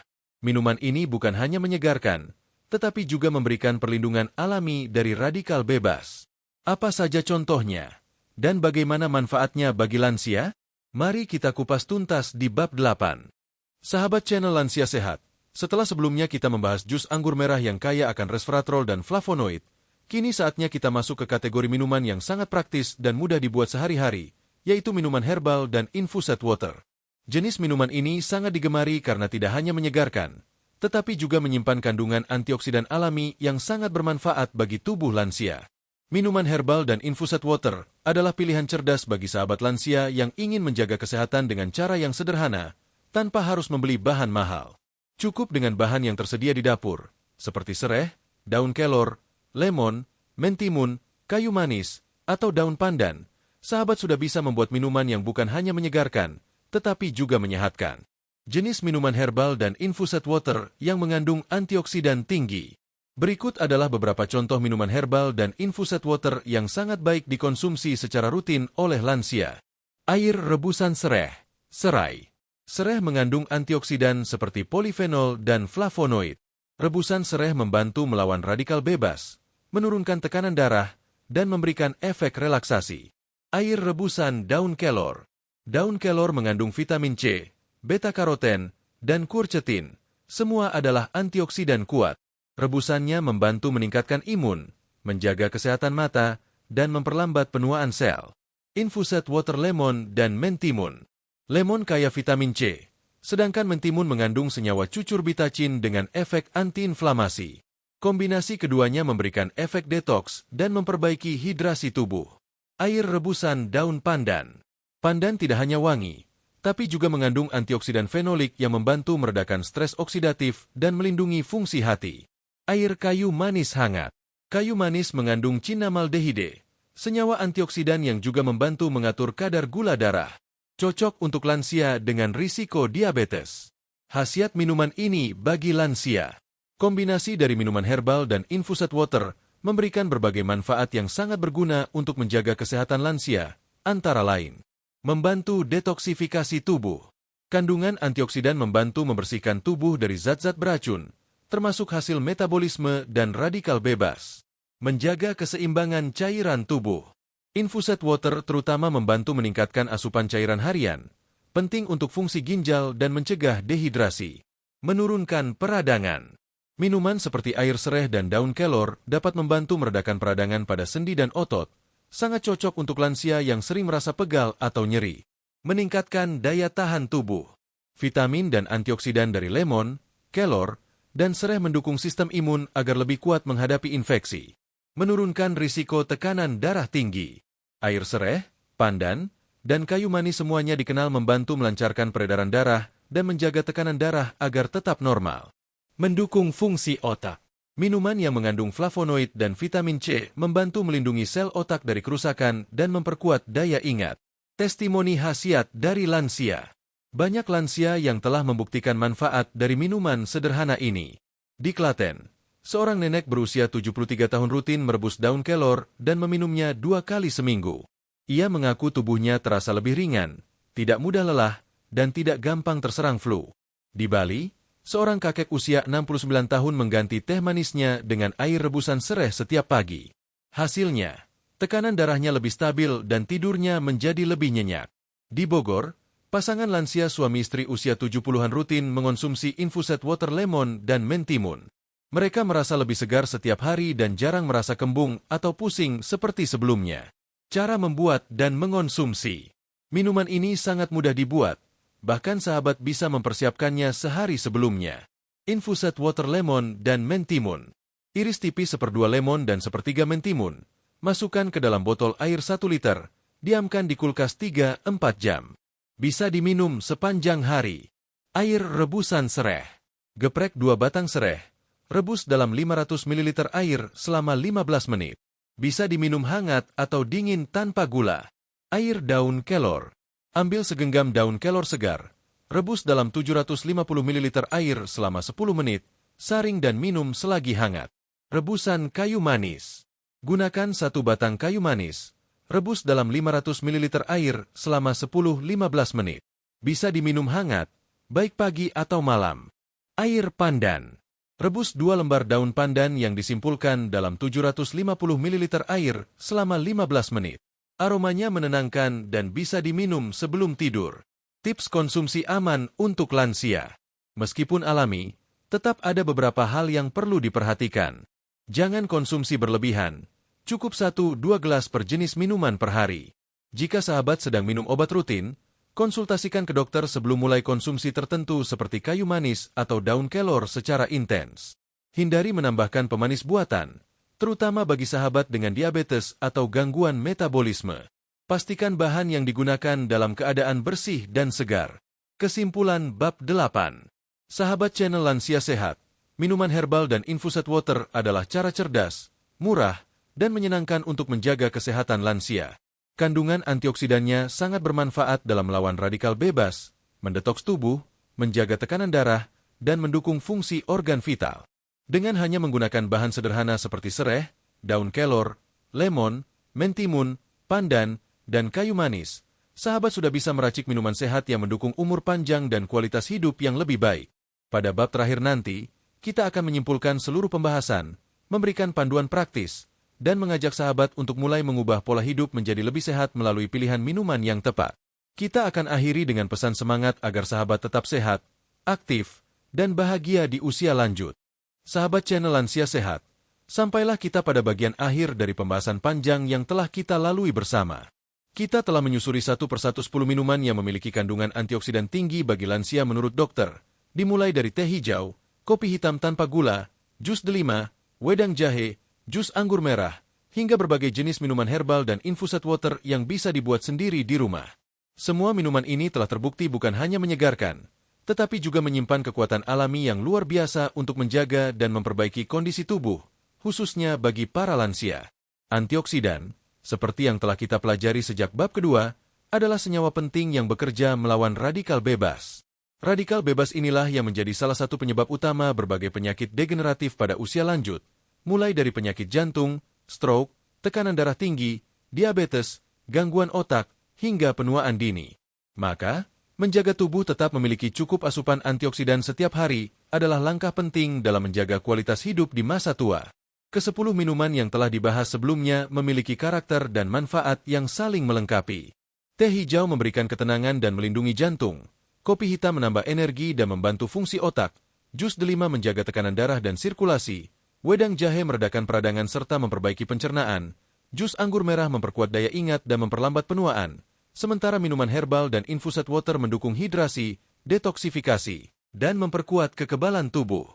Speaker 1: Minuman ini bukan hanya menyegarkan, tetapi juga memberikan perlindungan alami dari radikal bebas. Apa saja contohnya? Dan bagaimana manfaatnya bagi lansia? Mari kita kupas tuntas di bab 8. Sahabat channel Lansia Sehat, setelah sebelumnya kita membahas jus anggur merah yang kaya akan resveratrol dan flavonoid, kini saatnya kita masuk ke kategori minuman yang sangat praktis dan mudah dibuat sehari-hari, yaitu minuman herbal dan infused water. Jenis minuman ini sangat digemari karena tidak hanya menyegarkan, tetapi juga menyimpan kandungan antioksidan alami yang sangat bermanfaat bagi tubuh lansia. Minuman herbal dan infused water adalah pilihan cerdas bagi sahabat lansia yang ingin menjaga kesehatan dengan cara yang sederhana, tanpa harus membeli bahan mahal. Cukup dengan bahan yang tersedia di dapur, seperti sereh, daun kelor, lemon, mentimun, kayu manis, atau daun pandan. Sahabat sudah bisa membuat minuman yang bukan hanya menyegarkan, tetapi juga menyehatkan. Jenis minuman herbal dan infused water yang mengandung antioksidan tinggi. Berikut adalah beberapa contoh minuman herbal dan infused water yang sangat baik dikonsumsi secara rutin oleh lansia. Air rebusan sereh, serai. Sereh mengandung antioksidan seperti polifenol dan flavonoid. Rebusan sereh membantu melawan radikal bebas, menurunkan tekanan darah, dan memberikan efek relaksasi. Air rebusan daun kelor. Daun kelor mengandung vitamin C, beta-karoten, dan quercetin. Semua adalah antioksidan kuat. Rebusannya membantu meningkatkan imun, menjaga kesehatan mata, dan memperlambat penuaan sel. Infused water lemon dan mentimun. Lemon kaya vitamin C, sedangkan mentimun mengandung senyawa cucur bitacin dengan efek antiinflamasi. Kombinasi keduanya memberikan efek detoks dan memperbaiki hidrasi tubuh. Air rebusan daun pandan. Pandan tidak hanya wangi, tapi juga mengandung antioksidan fenolik yang membantu meredakan stres oksidatif dan melindungi fungsi hati. Air kayu manis hangat. Kayu manis mengandung cinamaldehide, senyawa antioksidan yang juga membantu mengatur kadar gula darah. Cocok untuk lansia dengan risiko diabetes. Khasiat minuman ini bagi lansia. Kombinasi dari minuman herbal dan infused water memberikan berbagai manfaat yang sangat berguna untuk menjaga kesehatan lansia, antara lain. Membantu detoksifikasi tubuh. Kandungan antioksidan membantu membersihkan tubuh dari zat-zat beracun, termasuk hasil metabolisme dan radikal bebas. Menjaga keseimbangan cairan tubuh. Infused water terutama membantu meningkatkan asupan cairan harian, penting untuk fungsi ginjal dan mencegah dehidrasi. Menurunkan peradangan. Minuman seperti air sereh dan daun kelor dapat membantu meredakan peradangan pada sendi dan otot, sangat cocok untuk lansia yang sering merasa pegal atau nyeri. Meningkatkan daya tahan tubuh. Vitamin dan antioksidan dari lemon, kelor, dan sereh mendukung sistem imun agar lebih kuat menghadapi infeksi. Menurunkan risiko tekanan darah tinggi. Air sereh, pandan, dan kayu manis semuanya dikenal membantu melancarkan peredaran darah dan menjaga tekanan darah agar tetap normal. Mendukung fungsi otak. Minuman yang mengandung flavonoid dan vitamin C membantu melindungi sel otak dari kerusakan dan memperkuat daya ingat. Testimoni khasiat dari lansia. Banyak lansia yang telah membuktikan manfaat dari minuman sederhana ini. Di Klaten, seorang nenek berusia 73 tahun rutin merebus daun kelor dan meminumnya 2 kali seminggu. Ia mengaku tubuhnya terasa lebih ringan, tidak mudah lelah, dan tidak gampang terserang flu. Di Bali, Seorang kakek usia 69 tahun mengganti teh manisnya dengan air rebusan sereh setiap pagi. Hasilnya, tekanan darahnya lebih stabil dan tidurnya menjadi lebih nyenyak. Di Bogor, pasangan lansia suami istri usia 70-an rutin mengonsumsi infused water lemon dan mentimun. Mereka merasa lebih segar setiap hari dan jarang merasa kembung atau pusing seperti sebelumnya. Cara membuat dan mengonsumsi. Minuman ini sangat mudah dibuat, bahkan sahabat bisa mempersiapkannya sehari sebelumnya. Infused water lemon dan mentimun. Iris tipis 1/2 lemon dan 1/3 mentimun. Masukkan ke dalam botol air 1 liter, diamkan di kulkas 3-4 jam. Bisa diminum sepanjang hari. Air rebusan sereh. Geprek 2 batang sereh. Rebus dalam 500 ml air selama 15 menit. Bisa diminum hangat atau dingin tanpa gula. Air daun kelor. Ambil segenggam daun kelor segar. Rebus dalam 750 ml air selama 10 menit. Saring dan minum selagi hangat. Rebusan kayu manis. Gunakan 1 batang kayu manis. Rebus dalam 500 ml air selama 10-15 menit. Bisa diminum hangat, baik pagi atau malam. Air pandan. Rebus 2 lembar daun pandan yang disimpulkan dalam 750 ml air selama 15 menit. Aromanya menenangkan dan bisa diminum sebelum tidur. Tips konsumsi aman untuk lansia. Meskipun alami, tetap ada beberapa hal yang perlu diperhatikan. Jangan konsumsi berlebihan. Cukup 1-2 gelas per jenis minuman per hari. Jika sahabat sedang minum obat rutin, konsultasikan ke dokter sebelum mulai konsumsi tertentu seperti kayu manis atau daun kelor secara intens. Hindari menambahkan pemanis buatan, terutama bagi sahabat dengan diabetes atau gangguan metabolisme. Pastikan bahan yang digunakan dalam keadaan bersih dan segar. Kesimpulan bab 8. Sahabat channel Lansia Sehat, minuman herbal dan infused water adalah cara cerdas, murah, dan menyenangkan untuk menjaga kesehatan lansia. Kandungan antioksidannya sangat bermanfaat dalam melawan radikal bebas, mendetoks tubuh, menjaga tekanan darah, dan mendukung fungsi organ vital. Dengan hanya menggunakan bahan sederhana seperti sereh, daun kelor, lemon, mentimun, pandan, dan kayu manis, sahabat sudah bisa meracik minuman sehat yang mendukung umur panjang dan kualitas hidup yang lebih baik. Pada bab terakhir nanti, kita akan menyimpulkan seluruh pembahasan, memberikan panduan praktis, dan mengajak sahabat untuk mulai mengubah pola hidup menjadi lebih sehat melalui pilihan minuman yang tepat. Kita akan akhiri dengan pesan semangat agar sahabat tetap sehat, aktif, dan bahagia di usia lanjut. Sahabat channel Lansia Sehat, sampailah kita pada bagian akhir dari pembahasan panjang yang telah kita lalui bersama. Kita telah menyusuri 1 persatu 10 minuman yang memiliki kandungan antioksidan tinggi bagi lansia menurut dokter, dimulai dari teh hijau, kopi hitam tanpa gula, jus delima, wedang jahe, jus anggur merah, hingga berbagai jenis minuman herbal dan infused water yang bisa dibuat sendiri di rumah. Semua minuman ini telah terbukti bukan hanya menyegarkan, tetapi juga menyimpan kekuatan alami yang luar biasa untuk menjaga dan memperbaiki kondisi tubuh, khususnya bagi para lansia. Antioksidan, seperti yang telah kita pelajari sejak bab kedua, adalah senyawa penting yang bekerja melawan radikal bebas. Radikal bebas inilah yang menjadi salah satu penyebab utama berbagai penyakit degeneratif pada usia lanjut, mulai dari penyakit jantung, stroke, tekanan darah tinggi, diabetes, gangguan otak, hingga penuaan dini. Maka, menjaga tubuh tetap memiliki cukup asupan antioksidan setiap hari adalah langkah penting dalam menjaga kualitas hidup di masa tua. Ke-10 minuman yang telah dibahas sebelumnya memiliki karakter dan manfaat yang saling melengkapi. Teh hijau memberikan ketenangan dan melindungi jantung, kopi hitam menambah energi dan membantu fungsi otak, jus delima menjaga tekanan darah dan sirkulasi, wedang jahe meredakan peradangan serta memperbaiki pencernaan, jus anggur merah memperkuat daya ingat dan memperlambat penuaan, sementara minuman herbal dan infused water mendukung hidrasi, detoksifikasi, dan memperkuat kekebalan tubuh.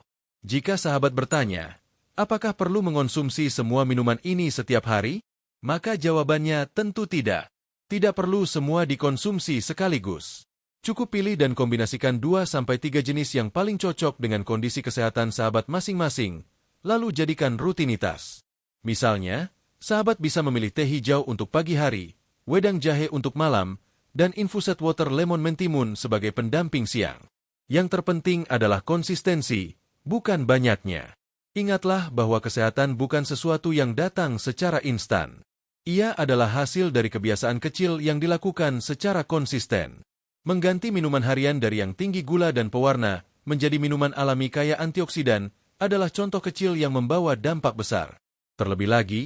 Speaker 1: Jika sahabat bertanya, apakah perlu mengonsumsi semua minuman ini setiap hari? Maka jawabannya tentu tidak. Tidak perlu semua dikonsumsi sekaligus. Cukup pilih dan kombinasikan 2-3 jenis yang paling cocok dengan kondisi kesehatan sahabat masing-masing, lalu jadikan rutinitas. Misalnya, sahabat bisa memilih teh hijau untuk pagi hari, wedang jahe untuk malam, dan infused water lemon mentimun sebagai pendamping siang. Yang terpenting adalah konsistensi, bukan banyaknya. Ingatlah bahwa kesehatan bukan sesuatu yang datang secara instan. Ia adalah hasil dari kebiasaan kecil yang dilakukan secara konsisten. Mengganti minuman harian dari yang tinggi gula dan pewarna menjadi minuman alami kaya antioksidan adalah contoh kecil yang membawa dampak besar. Terlebih lagi,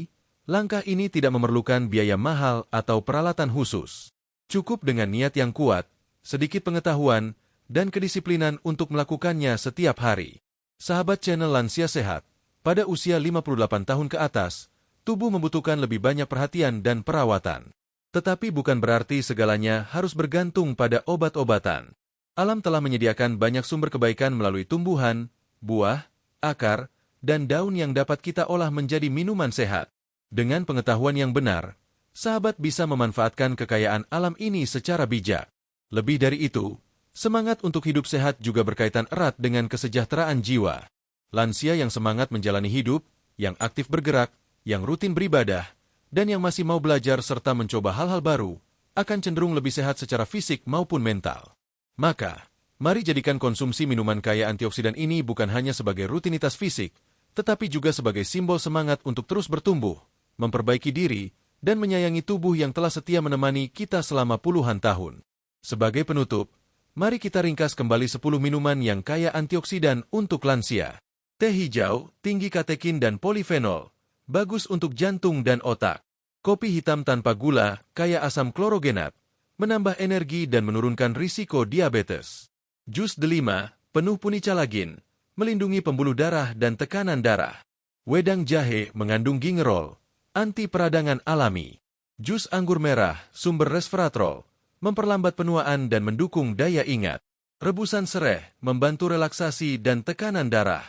Speaker 1: langkah ini tidak memerlukan biaya mahal atau peralatan khusus. Cukup dengan niat yang kuat, sedikit pengetahuan, dan kedisiplinan untuk melakukannya setiap hari. Sahabat channel Lansia Sehat, pada usia 58 tahun ke atas, tubuh membutuhkan lebih banyak perhatian dan perawatan. Tetapi bukan berarti segalanya harus bergantung pada obat-obatan. Alam telah menyediakan banyak sumber kebaikan melalui tumbuhan, buah, akar, dan daun yang dapat kita olah menjadi minuman sehat. Dengan pengetahuan yang benar, sahabat bisa memanfaatkan kekayaan alam ini secara bijak. Lebih dari itu, semangat untuk hidup sehat juga berkaitan erat dengan kesejahteraan jiwa. Lansia yang semangat menjalani hidup, yang aktif bergerak, yang rutin beribadah, dan yang masih mau belajar serta mencoba hal-hal baru, akan cenderung lebih sehat secara fisik maupun mental. Maka, mari jadikan konsumsi minuman kaya antioksidan ini bukan hanya sebagai rutinitas fisik, tetapi juga sebagai simbol semangat untuk terus bertumbuh, memperbaiki diri, dan menyayangi tubuh yang telah setia menemani kita selama puluhan tahun. Sebagai penutup, mari kita ringkas kembali 10 minuman yang kaya antioksidan untuk lansia. Teh hijau, tinggi katekin dan polifenol, bagus untuk jantung dan otak. Kopi hitam tanpa gula, kaya asam klorogenat, menambah energi dan menurunkan risiko diabetes. Jus delima, penuh punicalagin, melindungi pembuluh darah dan tekanan darah. Wedang jahe mengandung gingerol, anti peradangan alami. Jus anggur merah, sumber resveratrol, memperlambat penuaan dan mendukung daya ingat. Rebusan sereh, membantu relaksasi dan tekanan darah.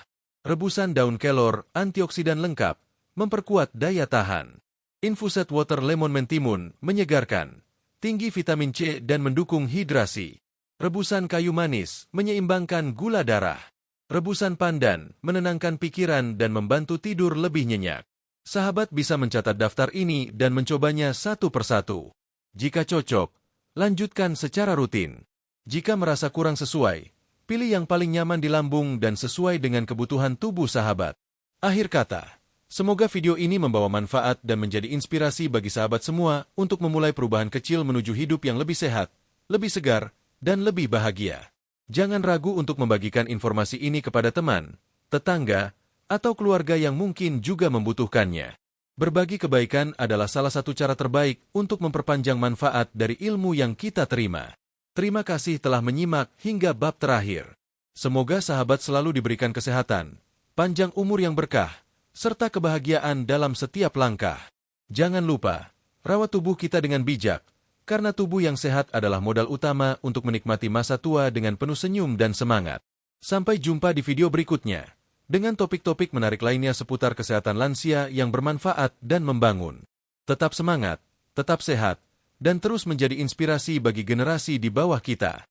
Speaker 1: Rebusan daun kelor, antioksidan lengkap, memperkuat daya tahan. Infused water lemon mentimun, menyegarkan, tinggi vitamin C dan mendukung hidrasi. Rebusan kayu manis, menyeimbangkan gula darah. Rebusan pandan, menenangkan pikiran dan membantu tidur lebih nyenyak. Sahabat bisa mencatat daftar ini dan mencobanya satu persatu. Jika cocok, lanjutkan secara rutin. Jika merasa kurang sesuai, pilih yang paling nyaman di lambung dan sesuai dengan kebutuhan tubuh sahabat. Akhir kata, semoga video ini membawa manfaat dan menjadi inspirasi bagi sahabat semua untuk memulai perubahan kecil menuju hidup yang lebih sehat, lebih segar, dan lebih bahagia. Jangan ragu untuk membagikan informasi ini kepada teman, tetangga, atau keluarga yang mungkin juga membutuhkannya. Berbagi kebaikan adalah salah satu cara terbaik untuk memperpanjang manfaat dari ilmu yang kita terima. Terima kasih telah menyimak hingga bab terakhir. Semoga sahabat selalu diberikan kesehatan, panjang umur yang berkah, serta kebahagiaan dalam setiap langkah. Jangan lupa, rawat tubuh kita dengan bijak, karena tubuh yang sehat adalah modal utama untuk menikmati masa tua dengan penuh senyum dan semangat. Sampai jumpa di video berikutnya, dengan topik-topik menarik lainnya seputar kesehatan lansia yang bermanfaat dan membangun. Tetap semangat, tetap sehat, dan terus menjadi inspirasi bagi generasi di bawah kita.